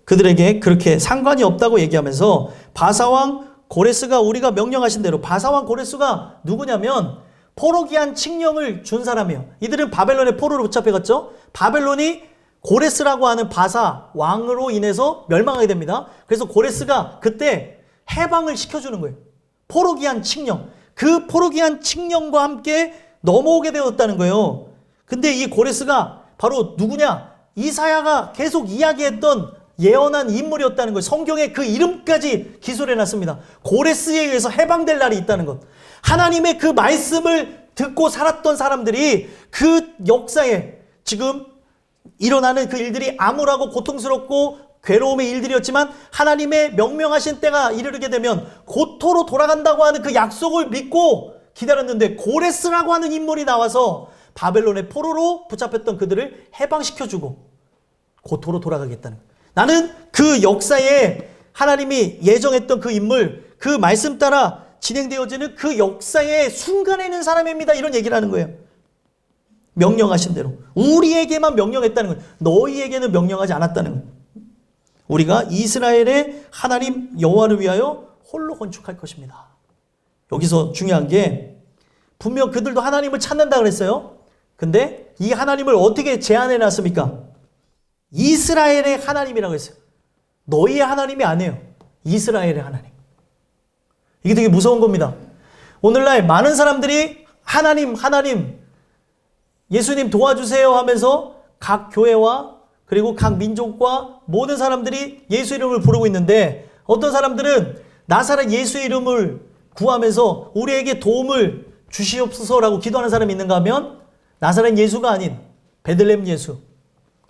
그들에게 그렇게 상관이 없다고 얘기하면서 바사왕 고레스가 우리가 명령하신 대로, 바사왕 고레스가 누구냐면 포로기한 칙령을 준 사람이에요. 이들은 바벨론의 포로로 붙잡혀갔죠. 바벨론이 고레스라고 하는 바사 왕으로 인해서 멸망하게 됩니다. 그래서 고레스가 그때 해방을 시켜주는 거예요. 포로기한 칙령. 그 포로기한 칙령과 함께 넘어오게 되었다는 거예요. 근데 이 고레스가 바로 누구냐? 이사야가 계속 이야기했던 예언한 인물이었다는 거예요. 성경에 그 이름까지 기술해놨습니다. 고레스에 의해서 해방될 날이 있다는 것. 하나님의 그 말씀을 듣고 살았던 사람들이 그 역사에 지금 일어나는 그 일들이 암울하고 고통스럽고 괴로움의 일들이었지만 하나님의 명명하신 때가 이르게 되면 고토로 돌아간다고 하는 그 약속을 믿고 기다렸는데 고레스라고 하는 인물이 나와서 바벨론의 포로로 붙잡혔던 그들을 해방시켜주고 고토로 돌아가겠다는 거예요. 나는 그 역사에 하나님이 예정했던 그 인물, 그 말씀 따라 진행되어지는 그 역사의 순간에 있는 사람입니다. 이런 얘기를 하는 거예요. 명령하신 대로. 우리에게만 명령했다는 거예요. 너희에게는 명령하지 않았다는 거예요. 우리가 이스라엘의 하나님 여호와를 위하여 홀로 건축할 것입니다. 여기서 중요한 게 분명 그들도 하나님을 찾는다 그랬어요. 근데 이 하나님을 어떻게 제안해 놨습니까? 이스라엘의 하나님이라고 했어요. 너희의 하나님이 아니에요. 이스라엘의 하나님. 이게 되게 무서운 겁니다. 오늘날 많은 사람들이 하나님 예수님 도와주세요 하면서 각 교회와 그리고 각 민족과 모든 사람들이 예수 이름을 부르고 있는데 어떤 사람들은 나사렛 예수 이름을 구하면서 우리에게 도움을 주시옵소서라고 기도하는 사람이 있는가 하면 나사렛 예수가 아닌 베들레헴 예수,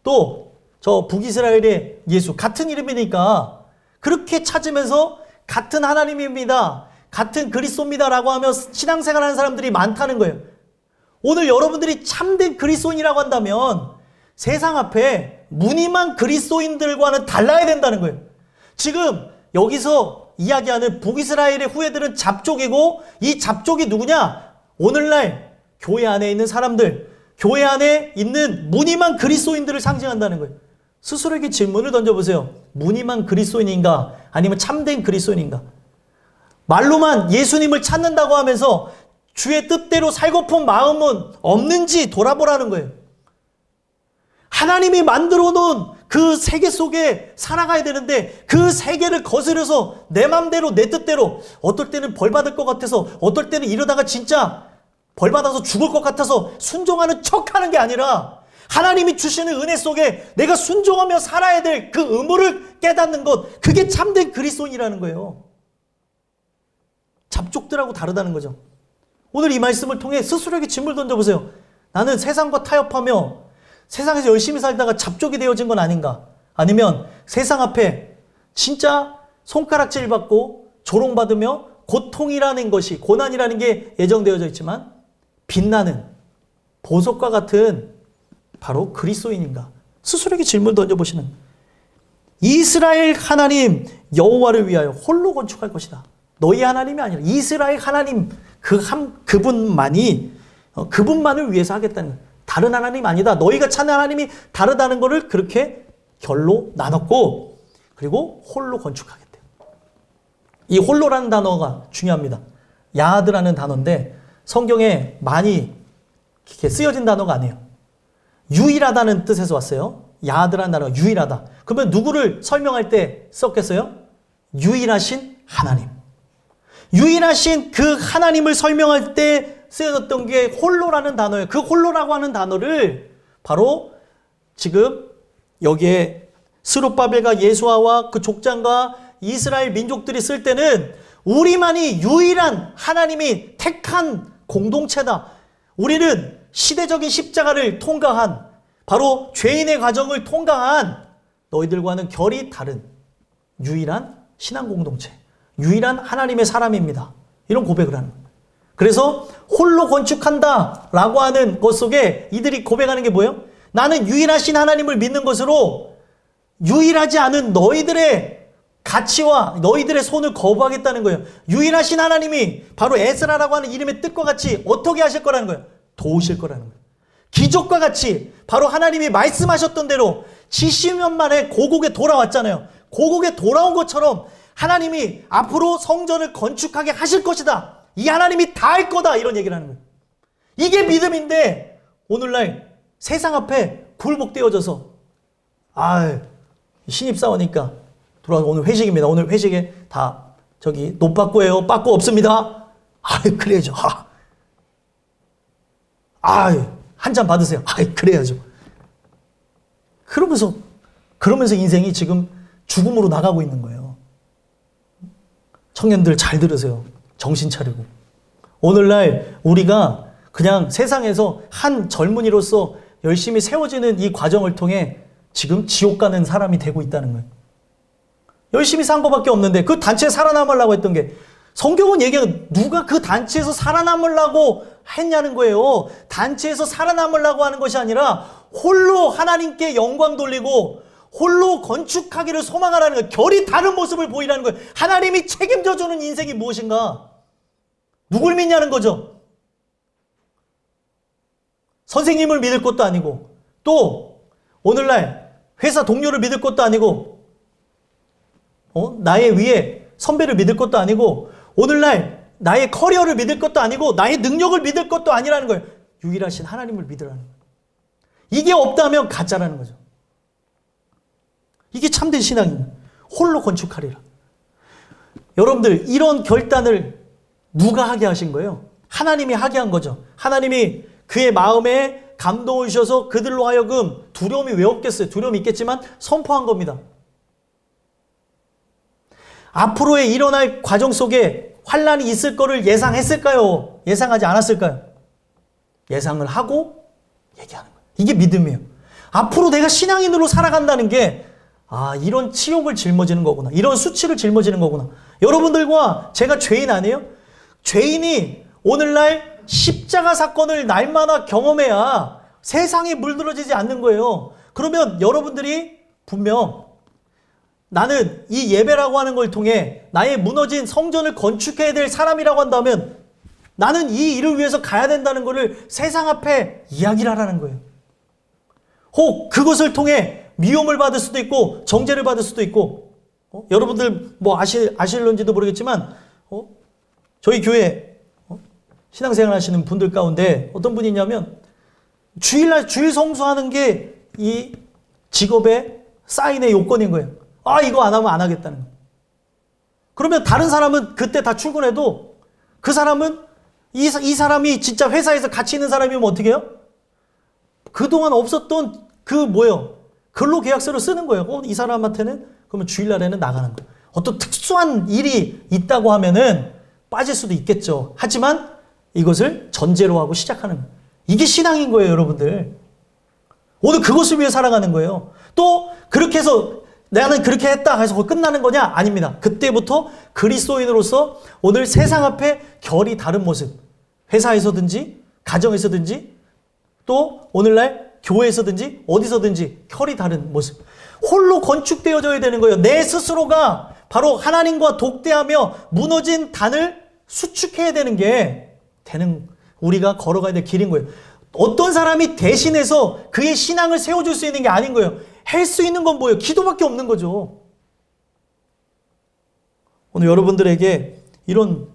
또 저 북이스라엘의 예수, 같은 이름이니까 그렇게 찾으면서 같은 하나님입니다, 같은 그리스도입니다 라고 하며 신앙생활하는 사람들이 많다는 거예요. 오늘 여러분들이 참된 그리스도인이라고 한다면 세상 앞에 무늬만 그리스도인들과는 달라야 된다는 거예요. 지금 여기서 이야기하는 북이스라엘의 후예들은 잡족이고, 이 잡족이 누구냐? 오늘날 교회 안에 있는 사람들, 교회 안에 있는 무늬만 그리스도인들을 상징한다는 거예요. 스스로에게 질문을 던져보세요. 무늬만 그리스도인인가? 아니면 참된 그리스도인인가? 말로만 예수님을 찾는다고 하면서 주의 뜻대로 살고픈 마음은 없는지 돌아보라는 거예요. 하나님이 만들어 놓은 그 세계 속에 살아가야 되는데 그 세계를 거스려서 내 맘대로 내 뜻대로, 어떨 때는 벌 받을 것 같아서, 어떨 때는 이러다가 진짜 벌 받아서 죽을 것 같아서 순종하는 척하는 게 아니라 하나님이 주시는 은혜 속에 내가 순종하며 살아야 될 그 의무를 깨닫는 것, 그게 참된 그리스도인이라는 거예요. 잡족들하고 다르다는 거죠. 오늘 이 말씀을 통해 스스로에게 질문을 던져보세요. 나는 세상과 타협하며 세상에서 열심히 살다가 잡족이 되어진 건 아닌가? 아니면 세상 앞에 진짜 손가락질 받고 조롱받으며 고통이라는 것이, 고난이라는 게 예정되어져 있지만 빛나는 보석과 같은 바로 그리스도인인가? 스스로에게 질문 던져보시는, 이스라엘 하나님 여호와를 위하여 홀로 건축할 것이다. 너희 하나님이 아니라 이스라엘 하나님 그분만이, 그분만을 위해서 하겠다는 거예요. 다른 하나님 아니다. 너희가 찾는 하나님이 다르다는 것을 그렇게 결로 나눴고, 그리고 홀로 건축하겠대요. 이 홀로라는 단어가 중요합니다. 야하드라는 단어인데 성경에 많이 이렇게 쓰여진 단어가 아니에요. 유일하다는 뜻에서 왔어요. 야하드라는 단어가 유일하다. 그러면 누구를 설명할 때 썼겠어요? 유일하신 하나님. 유일하신 그 하나님을 설명할 때 쓰여졌던 게 홀로라는 단어예요. 그 홀로라고 하는 단어를 바로 지금 여기에 스룹바벨과 예수아와 그 족장과 이스라엘 민족들이 쓸 때는 우리만이 유일한 하나님이 택한 공동체다. 우리는 시대적인 십자가를 통과한, 바로 죄인의 과정을 통과한 너희들과는 결이 다른 유일한 신앙 공동체, 유일한 하나님의 사람입니다. 이런 고백을 하는 거예요. 그래서 홀로 건축한다 라고 하는 것 속에 이들이 고백하는 게 뭐예요? 나는 유일하신 하나님을 믿는 것으로 유일하지 않은 너희들의 가치와 너희들의 손을 거부하겠다는 거예요. 유일하신 하나님이 바로 에스라라고 하는 이름의 뜻과 같이 어떻게 하실 거라는 거예요? 도우실 거라는 거예요. 기적과 같이 바로 하나님이 말씀하셨던 대로 70년 만에 고국에 돌아왔잖아요. 고국에 돌아온 것처럼 하나님이 앞으로 성전을 건축하게 하실 것이다. 이 하나님이 다 할 거다. 이런 얘기를 하는 거예요. 이게 믿음인데 오늘날 세상 앞에 굴복되어져서 신입사원이니까 들어와서 오늘 회식입니다. 오늘 회식에 다 저기 노빠꾸예요. 빠꾸 없습니다. 그래야죠. 한 잔 받으세요. 그래야죠. 그러면서 인생이 지금 죽음으로 나가고 있는 거예요. 청년들 잘 들으세요. 정신 차리고. 오늘날 우리가 그냥 세상에서 한 젊은이로서 열심히 세워지는 이 과정을 통해 지금 지옥 가는 사람이 되고 있다는 거예요. 열심히 산 것밖에 없는데 그 단체에 살아남으려고 했던 게, 성경은 얘기하는, 누가 그 단체에서 살아남으려고 했냐는 거예요. 단체에서 살아남으려고 하는 것이 아니라 홀로 하나님께 영광 돌리고 홀로 건축하기를 소망하라는 거예요. 결이 다른 모습을 보이라는 거예요. 하나님이 책임져주는 인생이 무엇인가? 누굴 믿냐는 거죠. 선생님을 믿을 것도 아니고, 또 오늘날 회사 동료를 믿을 것도 아니고, 나의 위에 선배를 믿을 것도 아니고, 오늘날 나의 커리어를 믿을 것도 아니고, 나의 능력을 믿을 것도 아니라는 거예요. 유일하신 하나님을 믿으라는 거예요. 이게 없다면 가짜라는 거죠. 이게 참된 신앙입니다. 홀로 건축하리라. 여러분들, 이런 결단을 누가 하게 하신 거예요? 하나님이 하게 한 거죠. 하나님이 그의 마음에 감동을 주셔서 그들로 하여금 두려움이 왜 없겠어요? 두려움이 있겠지만 선포한 겁니다. 앞으로의 일어날 과정 속에 환란이 있을 거를 예상했을까요? 예상하지 않았을까요? 예상을 하고 얘기하는 거예요. 이게 믿음이에요. 앞으로 내가 신앙인으로 살아간다는 게 이런 치욕을 짊어지는 거구나. 이런 수치를 짊어지는 거구나. 여러분들과 제가 죄인 아니에요? 죄인이 오늘날 십자가 사건을 날마다 경험해야 세상에 물들어지지 않는 거예요. 그러면 여러분들이 분명 나는 이 예배라고 하는 걸 통해 나의 무너진 성전을 건축해야 될 사람이라고 한다면 나는 이 일을 위해서 가야 된다는 것을 세상 앞에 이야기를 하라는 거예요. 혹 그것을 통해 미움을 받을 수도 있고 정죄를 받을 수도 있고, 여러분들 뭐 아실런지도 모르겠지만 저희 교회 신앙생활 하시는 분들 가운데 어떤 분이 있냐면 주일날 주일 성수하는 게 이 직업의 사인의 요건인 거예요. 이거 안 하면 안 하겠다는 거예요. 그러면 다른 사람은 그때 다 출근해도 그 사람은 이 사람이 진짜 회사에서 가치 있는 사람이면 어떻게 해요? 그동안 없었던 근로계약서를 쓰는 거예요. 이 사람한테는 그러면 주일날에는 나가는 거예요. 어떤 특수한 일이 있다고 하면은 빠질 수도 있겠죠. 하지만 이것을 전제로 하고 시작하는 거예요. 이게 신앙인 거예요, 여러분들. 오늘 그것을 위해 살아가는 거예요. 또 그렇게 해서 나는 그렇게 했다 해서 끝나는 거냐? 아닙니다. 그때부터 그리스도인으로서 오늘 세상 앞에 결이 다른 모습, 회사에서든지 가정에서든지 또 오늘날 교회에서든지 어디서든지 결이 다른 모습, 홀로 건축되어져야 되는 거예요. 내 스스로가 바로 하나님과 독대하며 무너진 단을 수축해야 되는 게 우리가 걸어가야 될 길인 거예요. 어떤 사람이 대신해서 그의 신앙을 세워줄 수 있는 게 아닌 거예요. 할 수 있는 건 뭐예요? 기도밖에 없는 거죠. 오늘 여러분들에게 이런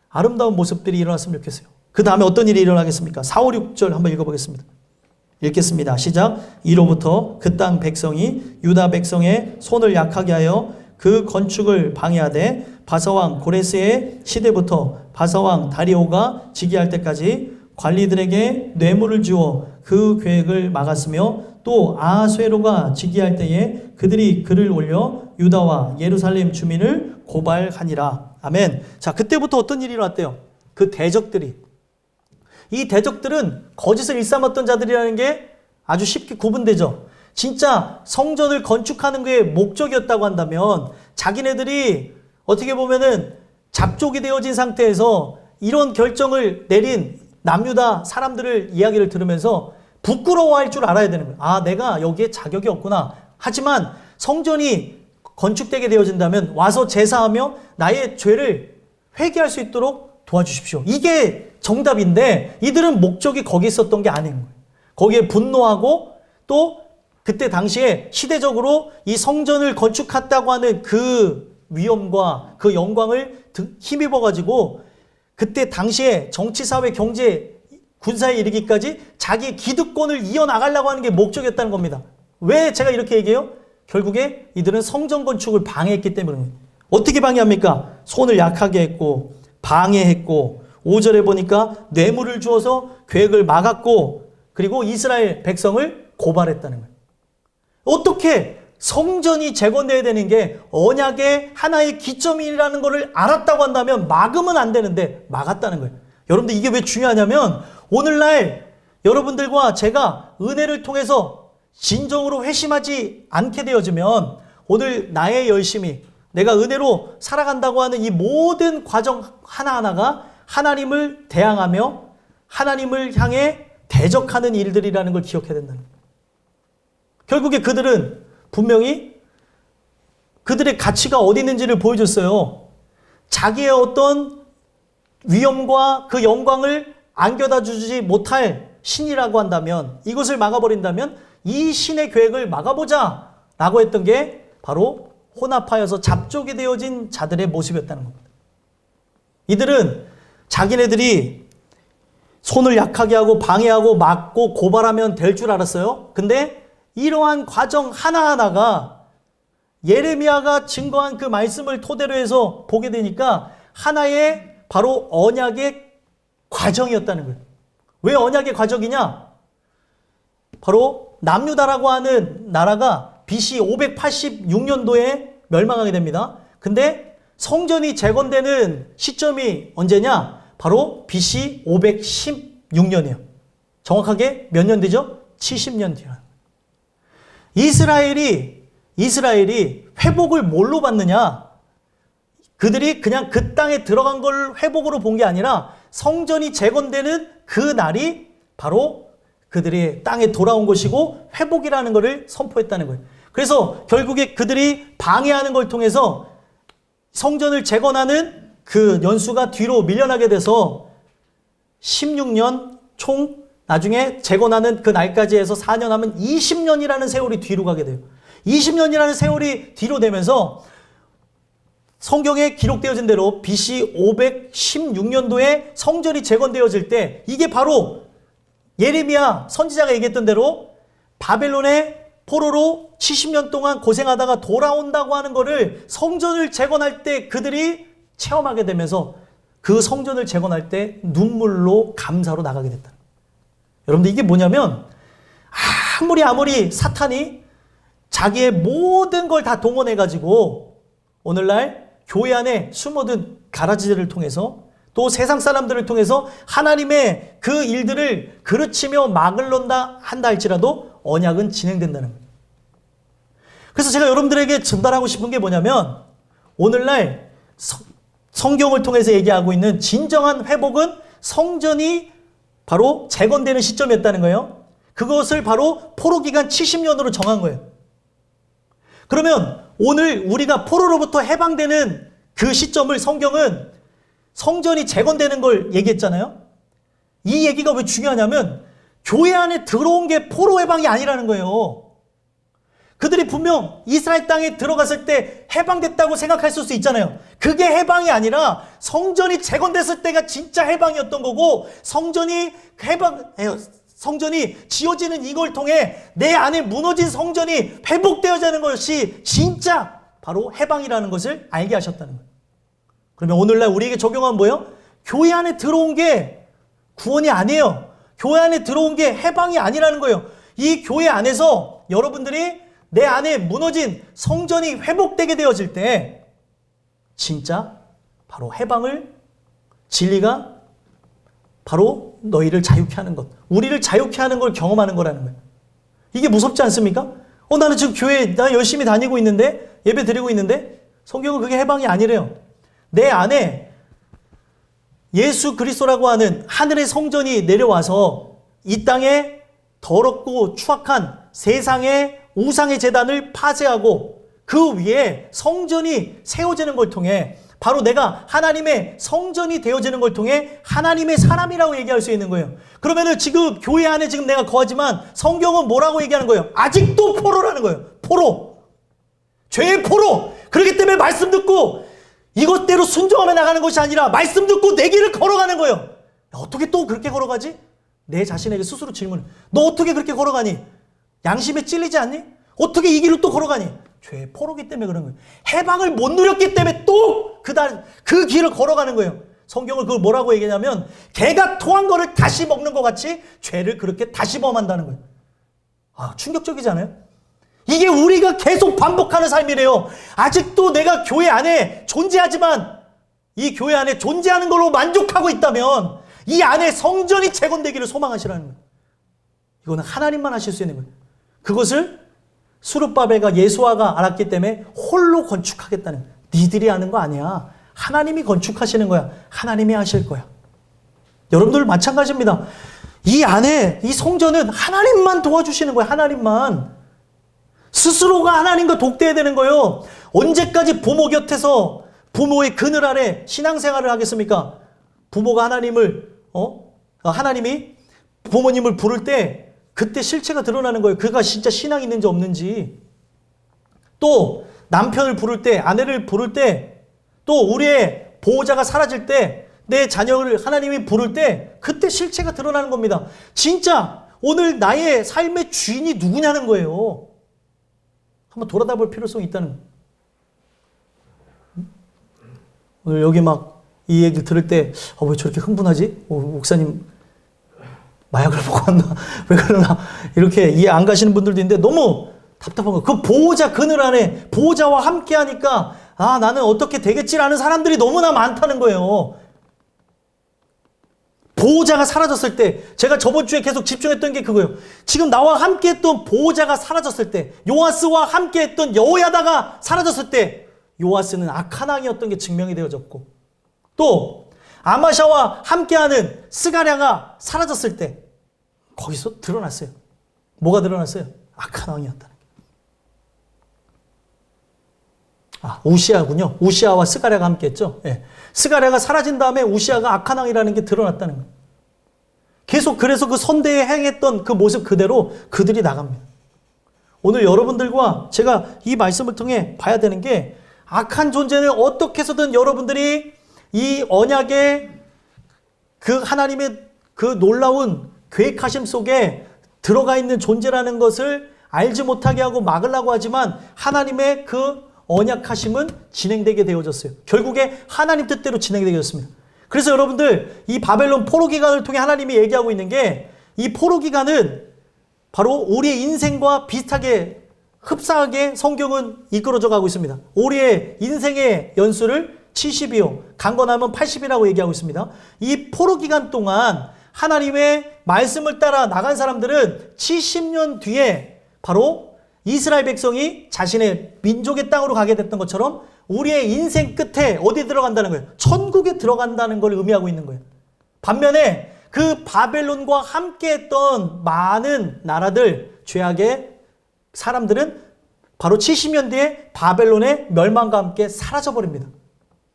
아름다운 모습들이 일어났으면 좋겠어요. 그 다음에 어떤 일이 일어나겠습니까? 4, 5, 6절 한번 읽어보겠습니다. 읽겠습니다. 시작. 이로부터 그 땅 백성이 유다 백성의 손을 약하게 하여 그 건축을 방해하되 바사왕 고레스의 시대부터 바사왕 다리오가 즉위할 때까지 관리들에게 뇌물을 주어 그 계획을 막았으며 또 아하수에로가 즉위할 때에 그들이 글을 올려 유다와 예루살렘 주민을 고발하니라. 아멘. 자, 그때부터 어떤 일이 일어났대요? 그 대적들이, 이 대적들은 거짓을 일삼았던 자들이라는 게 아주 쉽게 구분되죠. 진짜 성전을 건축하는 게 목적이었다고 한다면 자기네들이 어떻게 보면은 잡족이 되어진 상태에서 이런 결정을 내린 남유다 사람들을 이야기를 들으면서 부끄러워할 줄 알아야 되는 거예요. 아, 내가 여기에 자격이 없구나. 하지만 성전이 건축되게 되어진다면 와서 제사하며 나의 죄를 회개할 수 있도록 도와주십시오. 이게 정답인데 이들은 목적이 거기 있었던 게 아닌 거예요. 거기에 분노하고 또 그때 당시에 시대적으로 이 성전을 건축했다고 하는 그 위엄과 그 영광을 힘입어가지고 그때 당시에 정치, 사회, 경제, 군사에 이르기까지 자기 기득권을 이어나가려고 하는 게 목적이었다는 겁니다. 왜 제가 이렇게 얘기해요? 결국에 이들은 성전 건축을 방해했기 때문입니다. 어떻게 방해합니까? 손을 약하게 했고 방해했고 5절에 보니까 뇌물을 주어서 계획을 막았고 그리고 이스라엘 백성을 고발했다는 거예요. 어떻게 성전이 재건돼야 되는 게 언약의 하나의 기점이라는 것을 알았다고 한다면 막으면 안 되는데 막았다는 거예요. 여러분들 이게 왜 중요하냐면 오늘날 여러분들과 제가 은혜를 통해서 진정으로 회심하지 않게 되어지면 오늘 나의 열심이 내가 은혜로 살아간다고 하는 이 모든 과정 하나하나가 하나님을 대항하며 하나님을 향해 대적하는 일들이라는 걸 기억해야 된다는 거예요. 결국에 그들은 분명히 그들의 가치가 어디 있는지를 보여줬어요. 자기의 어떤 위엄과 그 영광을 안겨다 주지 못할 신이라고 한다면 이것을 막아버린다면 이 신의 계획을 막아보자 라고 했던 게 바로 혼합하여서 잡족이 되어진 자들의 모습이었다는 겁니다. 이들은 자기네들이 손을 약하게 하고 방해하고 막고 고발하면 될 줄 알았어요. 근데 이러한 과정 하나하나가 예레미야가 증거한 그 말씀을 토대로 해서 보게 되니까 하나의 바로 언약의 과정이었다는 거예요. 왜 언약의 과정이냐? 바로 남유다라고 하는 나라가 BC 586년도에 멸망하게 됩니다. 근데 성전이 재건되는 시점이 언제냐? 바로 BC 516년이에요. 정확하게 몇 년 되죠? 70년 뒤에. 이스라엘이 회복을 뭘로 받느냐? 그들이 그냥 그 땅에 들어간 걸 회복으로 본 게 아니라 성전이 재건되는 그 날이 바로 그들이 땅에 돌아온 것이고 회복이라는 것을 선포했다는 거예요. 그래서 결국에 그들이 방해하는 걸 통해서 성전을 재건하는 그 연수가 뒤로 밀려나게 돼서 16년 총 나중에 재건하는 그 날까지 해서 4년 하면 20년이라는 세월이 뒤로 가게 돼요. 20년이라는 세월이 뒤로 되면서 성경에 기록되어진 대로 BC 516년도에 성전이 재건되어질 때 이게 바로 예레미야 선지자가 얘기했던 대로 바벨론의 포로로 70년 동안 고생하다가 돌아온다고 하는 거를 성전을 재건할 때 그들이 체험하게 되면서 그 성전을 재건할 때 눈물로 감사로 나가게 됐다. 여러분들 이게 뭐냐면 아무리 사탄이 자기의 모든 걸 다 동원해가지고 오늘날 교회 안에 숨어든 가라지들을 통해서 또 세상 사람들을 통해서 하나님의 그 일들을 그르치며 막을런다 한다 할지라도 언약은 진행된다는 거예요. 그래서 제가 여러분들에게 전달하고 싶은 게 뭐냐면 오늘날 성경을 통해서 얘기하고 있는 진정한 회복은 성전이 바로 재건되는 시점이었다는 거예요. 그것을 바로 포로기간 70년으로 정한 거예요. 그러면 오늘 우리가 포로로부터 해방되는 그 시점을 성경은 성전이 재건되는 걸 얘기했잖아요. 이 얘기가 왜 중요하냐면 교회 안에 들어온 게 포로 해방이 아니라는 거예요. 그들이 분명 이스라엘 땅에 들어갔을 때 해방됐다고 생각했을 수 있잖아요. 그게 해방이 아니라 성전이 재건됐을 때가 진짜 해방이었던 거고 성전이 지어지는 이걸 통해 내 안에 무너진 성전이 회복되어지는 것이 진짜 바로 해방이라는 것을 알게 하셨다는 거예요. 그러면 오늘날 우리에게 적용한 뭐예요? 교회 안에 들어온 게 구원이 아니에요. 교회 안에 들어온 게 해방이 아니라는 거예요. 이 교회 안에서 여러분들이 내 안에 무너진 성전이 회복되게 되어질 때 진짜 바로 해방을 진리가 바로 너희를 자유케 하는 것, 우리를 자유케 하는 걸 경험하는 거라는 거예요. 이게 무섭지 않습니까? 나는 지금 교회 나 열심히 다니고 있는데 예배 드리고 있는데 성경은 그게 해방이 아니래요. 내 안에 예수 그리스도라고 하는 하늘의 성전이 내려와서 이 땅에 더럽고 추악한 세상의 우상의 제단을 파쇄하고 그 위에 성전이 세워지는 걸 통해 바로 내가 하나님의 성전이 되어지는 걸 통해 하나님의 사람이라고 얘기할 수 있는 거예요. 그러면은 지금 교회 안에 지금 내가 거하지만 성경은 뭐라고 얘기하는 거예요? 아직도 포로라는 거예요. 포로. 죄의 포로. 그렇기 때문에 말씀 듣고 이것대로 순종하며 나가는 것이 아니라 말씀 듣고 내 길을 걸어가는 거예요. 어떻게 또 그렇게 걸어가지? 내 자신에게 스스로 질문을. 너 어떻게 그렇게 걸어가니? 양심에 찔리지 않니? 어떻게 이 길을 또 걸어가니? 죄의 포로기 때문에 그런 거예요. 해방을 못 누렸기 때문에 또 그 길을 걸어가는 거예요. 성경을 그걸 뭐라고 얘기하냐면 개가 토한 거를 다시 먹는 것 같이 죄를 그렇게 다시 범한다는 거예요. 충격적이지 않아요? 이게 우리가 계속 반복하는 삶이래요. 아직도 내가 교회 안에 존재하지만 이 교회 안에 존재하는 걸로 만족하고 있다면 이 안에 성전이 재건되기를 소망하시라는 거예요. 이거는 하나님만 하실 수 있는 거예요. 그것을 수룹바벨과 예수아가 알았기 때문에 홀로 건축하겠다는 거예요. 니들이 하는 거 아니야. 하나님이 건축하시는 거야. 하나님이 하실 거야. 여러분들 마찬가지입니다. 이 안에 이 성전은 하나님만 도와주시는 거예요. 하나님만. 스스로가 하나님과 독대해야 되는 거예요. 언제까지 부모 곁에서 부모의 그늘 아래 신앙생활을 하겠습니까? 부모가 하나님이 부모님을 부를 때 그때 실체가 드러나는 거예요. 그가 진짜 신앙이 있는지 없는지. 또 남편을 부를 때, 아내를 부를 때, 또 우리의 보호자가 사라질 때, 내 자녀를 하나님이 부를 때 그때 실체가 드러나는 겁니다. 진짜 오늘 나의 삶의 주인이 누구냐는 거예요. 한번 돌아다 볼 필요성이 있다는 거예요. 오늘 여기 막 이 얘기를 들을 때 왜 저렇게 흥분하지? 목사님 마약을 먹고 왔나? 왜 그러나? 이렇게 이해 안 가시는 분들도 있는데 너무 답답한 거예요. 그 보호자 그늘 안에 보호자와 함께 하니까 나는 어떻게 되겠지라는 사람들이 너무나 많다는 거예요. 보호자가 사라졌을 때 제가 저번 주에 계속 집중했던 게 그거예요. 지금 나와 함께 했던 보호자가 사라졌을 때 요아스와 함께 했던 여호야다가 사라졌을 때 요아스는 악한 왕이었던 게 증명이 되어졌고 또 아마샤와 함께하는 스가랴가 사라졌을 때 거기서 드러났어요. 뭐가 드러났어요? 악한 왕이었다는 게. 우시아군요. 우시아와 스가랴가 함께했죠. 예. 스가랴가 사라진 다음에 우시아가 악한 왕이라는 게 드러났다는 거예요. 계속 그래서 그 선대에 행했던 그 모습 그대로 그들이 나갑니다. 오늘 여러분들과 제가 이 말씀을 통해 봐야 되는 게 악한 존재는 어떻게 해서든 여러분들이 이 언약의 그 하나님의 그 놀라운 계획하심 속에 들어가 있는 존재라는 것을 알지 못하게 하고 막으려고 하지만 하나님의 그 언약하심은 진행되게 되어졌어요. 결국에 하나님 뜻대로 진행되게 되었습니다. 그래서 여러분들 이 바벨론 포로 기간을 통해 하나님이 얘기하고 있는 게 이 포로 기간은 바로 우리의 인생과 비슷하게 흡사하게 성경은 이끌어져 가고 있습니다. 우리의 인생의 연수를 70이요. 강건하면 80이라고 얘기하고 있습니다. 이 포로 기간 동안 하나님의 말씀을 따라 나간 사람들은 70년 뒤에 바로 이스라엘 백성이 자신의 민족의 땅으로 가게 됐던 것처럼 우리의 인생 끝에 어디 들어간다는 거예요? 천국에 들어간다는 걸 의미하고 있는 거예요. 반면에 그 바벨론과 함께 했던 많은 나라들, 죄악의 사람들은 바로 70년 뒤에 바벨론의 멸망과 함께 사라져버립니다.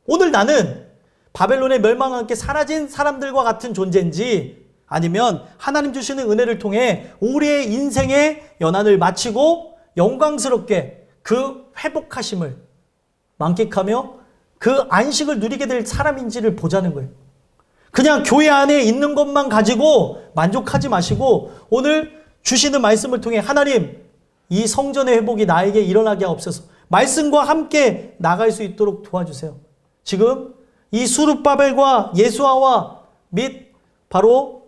오늘 나는 바벨론의 멸망과 함께 사라진 사람들과 같은 존재인지 아니면 하나님 주시는 은혜를 통해 우리의 인생의 연한을 마치고 영광스럽게 그 회복하심을 만끽하며 그 안식을 누리게 될 사람인지를 보자는 거예요. 그냥 교회 안에 있는 것만 가지고 만족하지 마시고 오늘 주시는 말씀을 통해 하나님 이 성전의 회복이 나에게 일어나게 하옵소서. 말씀과 함께 나갈 수 있도록 도와주세요. 지금 이 수룹바벨과 예수아와 및 바로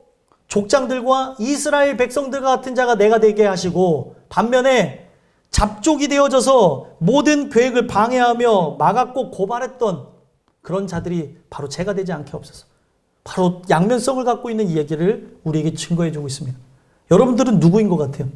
족장들과 이스라엘 백성들과 같은 자가 내가 되게 하시고 반면에 잡족이 되어져서 모든 계획을 방해하며 막았고 고발했던 그런 자들이 바로 제가 되지 않게 하옵소서. 바로 양면성을 갖고 있는 이 얘기를 우리에게 증거해 주고 있습니다. 여러분들은 누구인 것 같아요?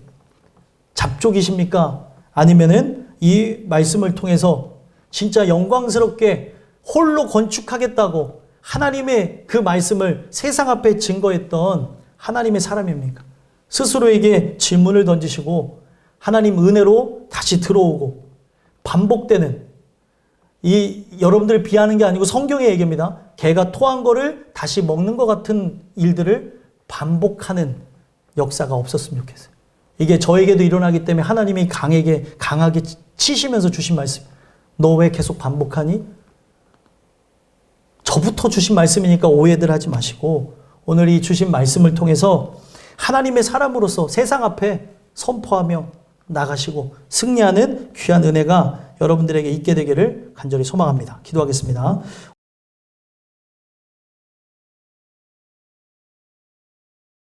잡족이십니까? 아니면은 이 말씀을 통해서 진짜 영광스럽게 홀로 건축하겠다고 하나님의 그 말씀을 세상 앞에 증거했던 하나님의 사람입니까? 스스로에게 질문을 던지시고 하나님 은혜로 다시 들어오고 반복되는 이 여러분들을 비하는 게 아니고 성경의 얘기입니다. 개가 토한 거를 다시 먹는 것 같은 일들을 반복하는 역사가 없었으면 좋겠어요. 이게 저에게도 일어나기 때문에 하나님이 강하게 치시면서 주신 말씀. 너 왜 계속 반복하니? 저부터 주신 말씀이니까 오해들 하지 마시고 오늘 이 주신 말씀을 통해서 하나님의 사람으로서 세상 앞에 선포하며 나가시고 승리하는 귀한 은혜가 여러분들에게 있게 되기를 간절히 소망합니다. 기도하겠습니다.